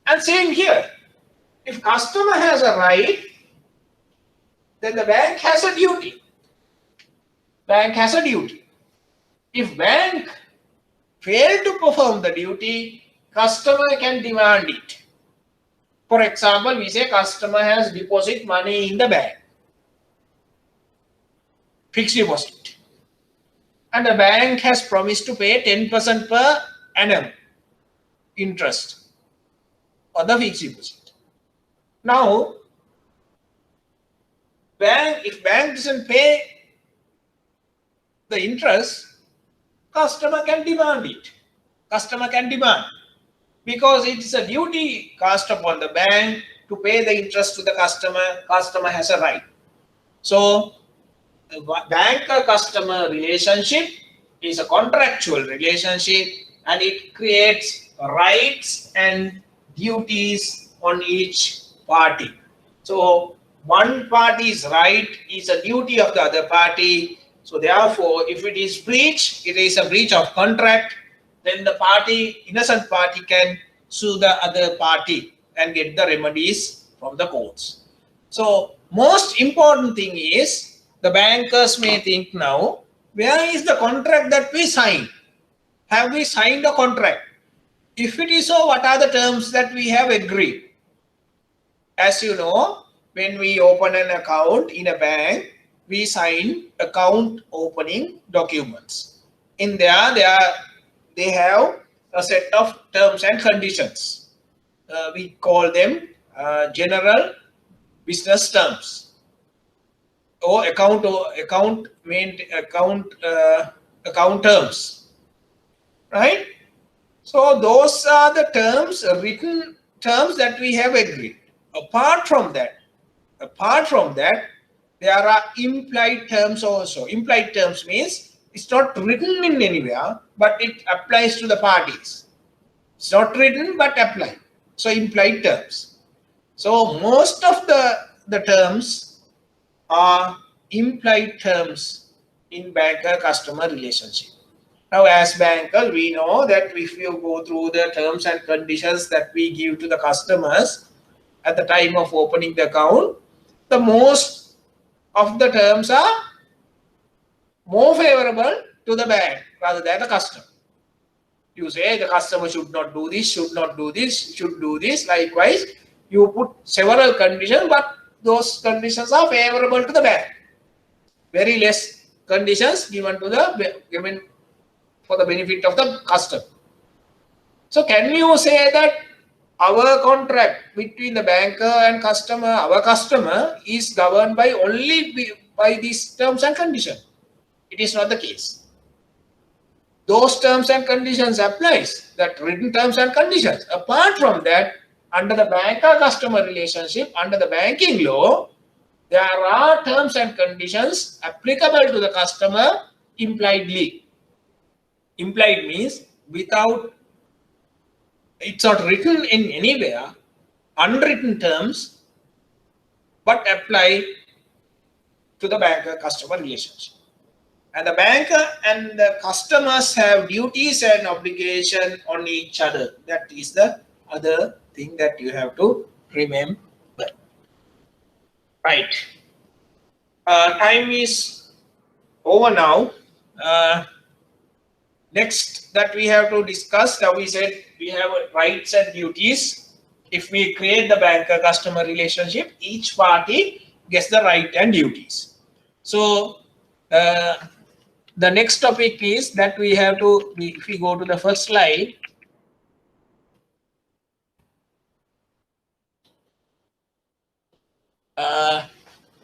And same here. If customer has a right, then the bank has a duty. Bank has a duty. If bank fail to perform the duty, customer can demand it. For example, we say customer has deposit money in the bank, fixed deposit, and the bank has promised to pay 10% per annum interest on the fixed deposit. Now, if bank doesn't pay the interest, customer can demand it. Customer can demand, because it is a duty cast upon the bank to pay the interest to the customer. Customer has a right. So the banker-customer relationship is a contractual relationship, and it creates rights and duties on each party. So one party's right is a duty of the other party. So therefore, if it is breach, it is a breach of contract, then the innocent party can sue the other party and get the remedies from the courts. So most important thing is, the bankers may think now, where is the contract that we signed? Have we signed a contract? If it is so, what are the terms that we have agreed? As you know, when we open an account in a bank, we sign account opening documents. In there, they have a set of terms and conditions. We call them general business terms, or account terms, right? So those are the terms, written terms that we have agreed. Apart from that, there are implied terms also. Implied terms means it's not written in anywhere, but it applies to the parties. It's not written but applied. So implied terms. So most of the terms are implied terms in banker-customer relationship. Now, as bankers, we know that if you go through the terms and conditions that we give to the customers at the time of opening the account, the most of the terms are more favorable to the bank rather than the customer. You say the customer should not do this, should not do this, should do this. Likewise, you put several conditions, but those conditions are favorable to the bank. Very less conditions given for the benefit of the customer. So can you say that our contract between the banker and customer, our customer, is governed by only by these terms and conditions? It is not the case. Those terms and conditions applies, that written terms and conditions. Apart from that, under the banker-customer relationship, under the banking law, there are terms and conditions applicable to the customer impliedly. Implied means without, it's not written in anywhere, unwritten terms, but apply to the banker-customer relationship. And the banker and the customers have duties and obligation on each other. That is the other thing that you have to remember. Right. Time is over now. Next that we have to discuss, now we said we have rights and duties. If we create the banker-customer relationship, each party gets the right and duties. So the next topic is that we have to, if we go to the first slide,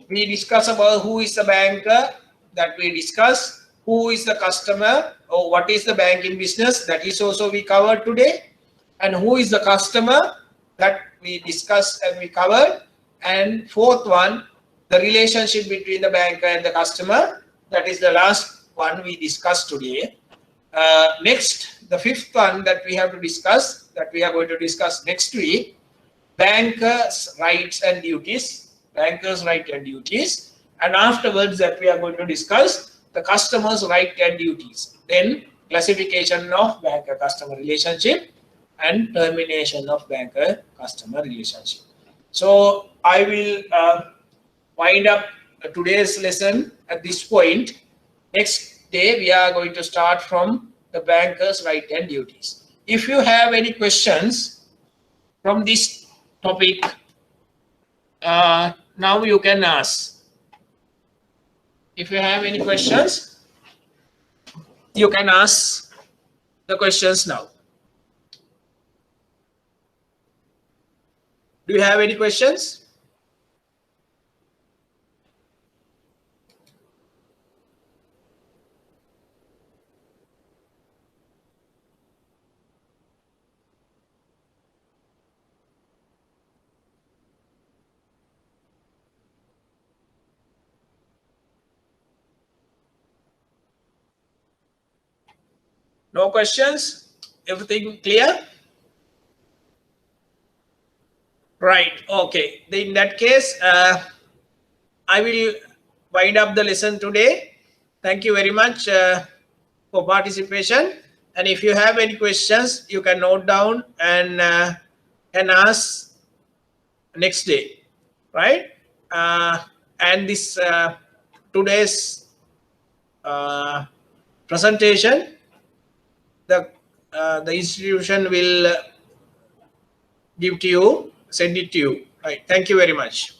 we discuss about who is the banker, that we discuss, who is the customer, or what is the banking business, that is also we covered today, and who is the customer, that we discussed and we covered, and fourth one, the relationship between the banker and the customer, that is the last one we discussed today. Next, the fifth one that we have to discuss, that we are going to discuss next week, bankers' rights and duties, bankers' right and duties, and afterwards that we are going to discuss the customer's right and duties. Then classification of banker-customer relationship and termination of banker-customer relationship. So I will wind up today's lesson at this point. Next day, we are going to start from the banker's right and duties. If you have any questions from this topic, now you can ask. If you have any questions, you can ask the questions now. Do you have any questions? No questions? Everything clear? Right. Okay. In that case, I will wind up the lesson today. Thank you very much for participation. And if you have any questions, you can note down and ask next day. Right. And this today's presentation, the institution will give to you, send it to you. Right. Thank you very much.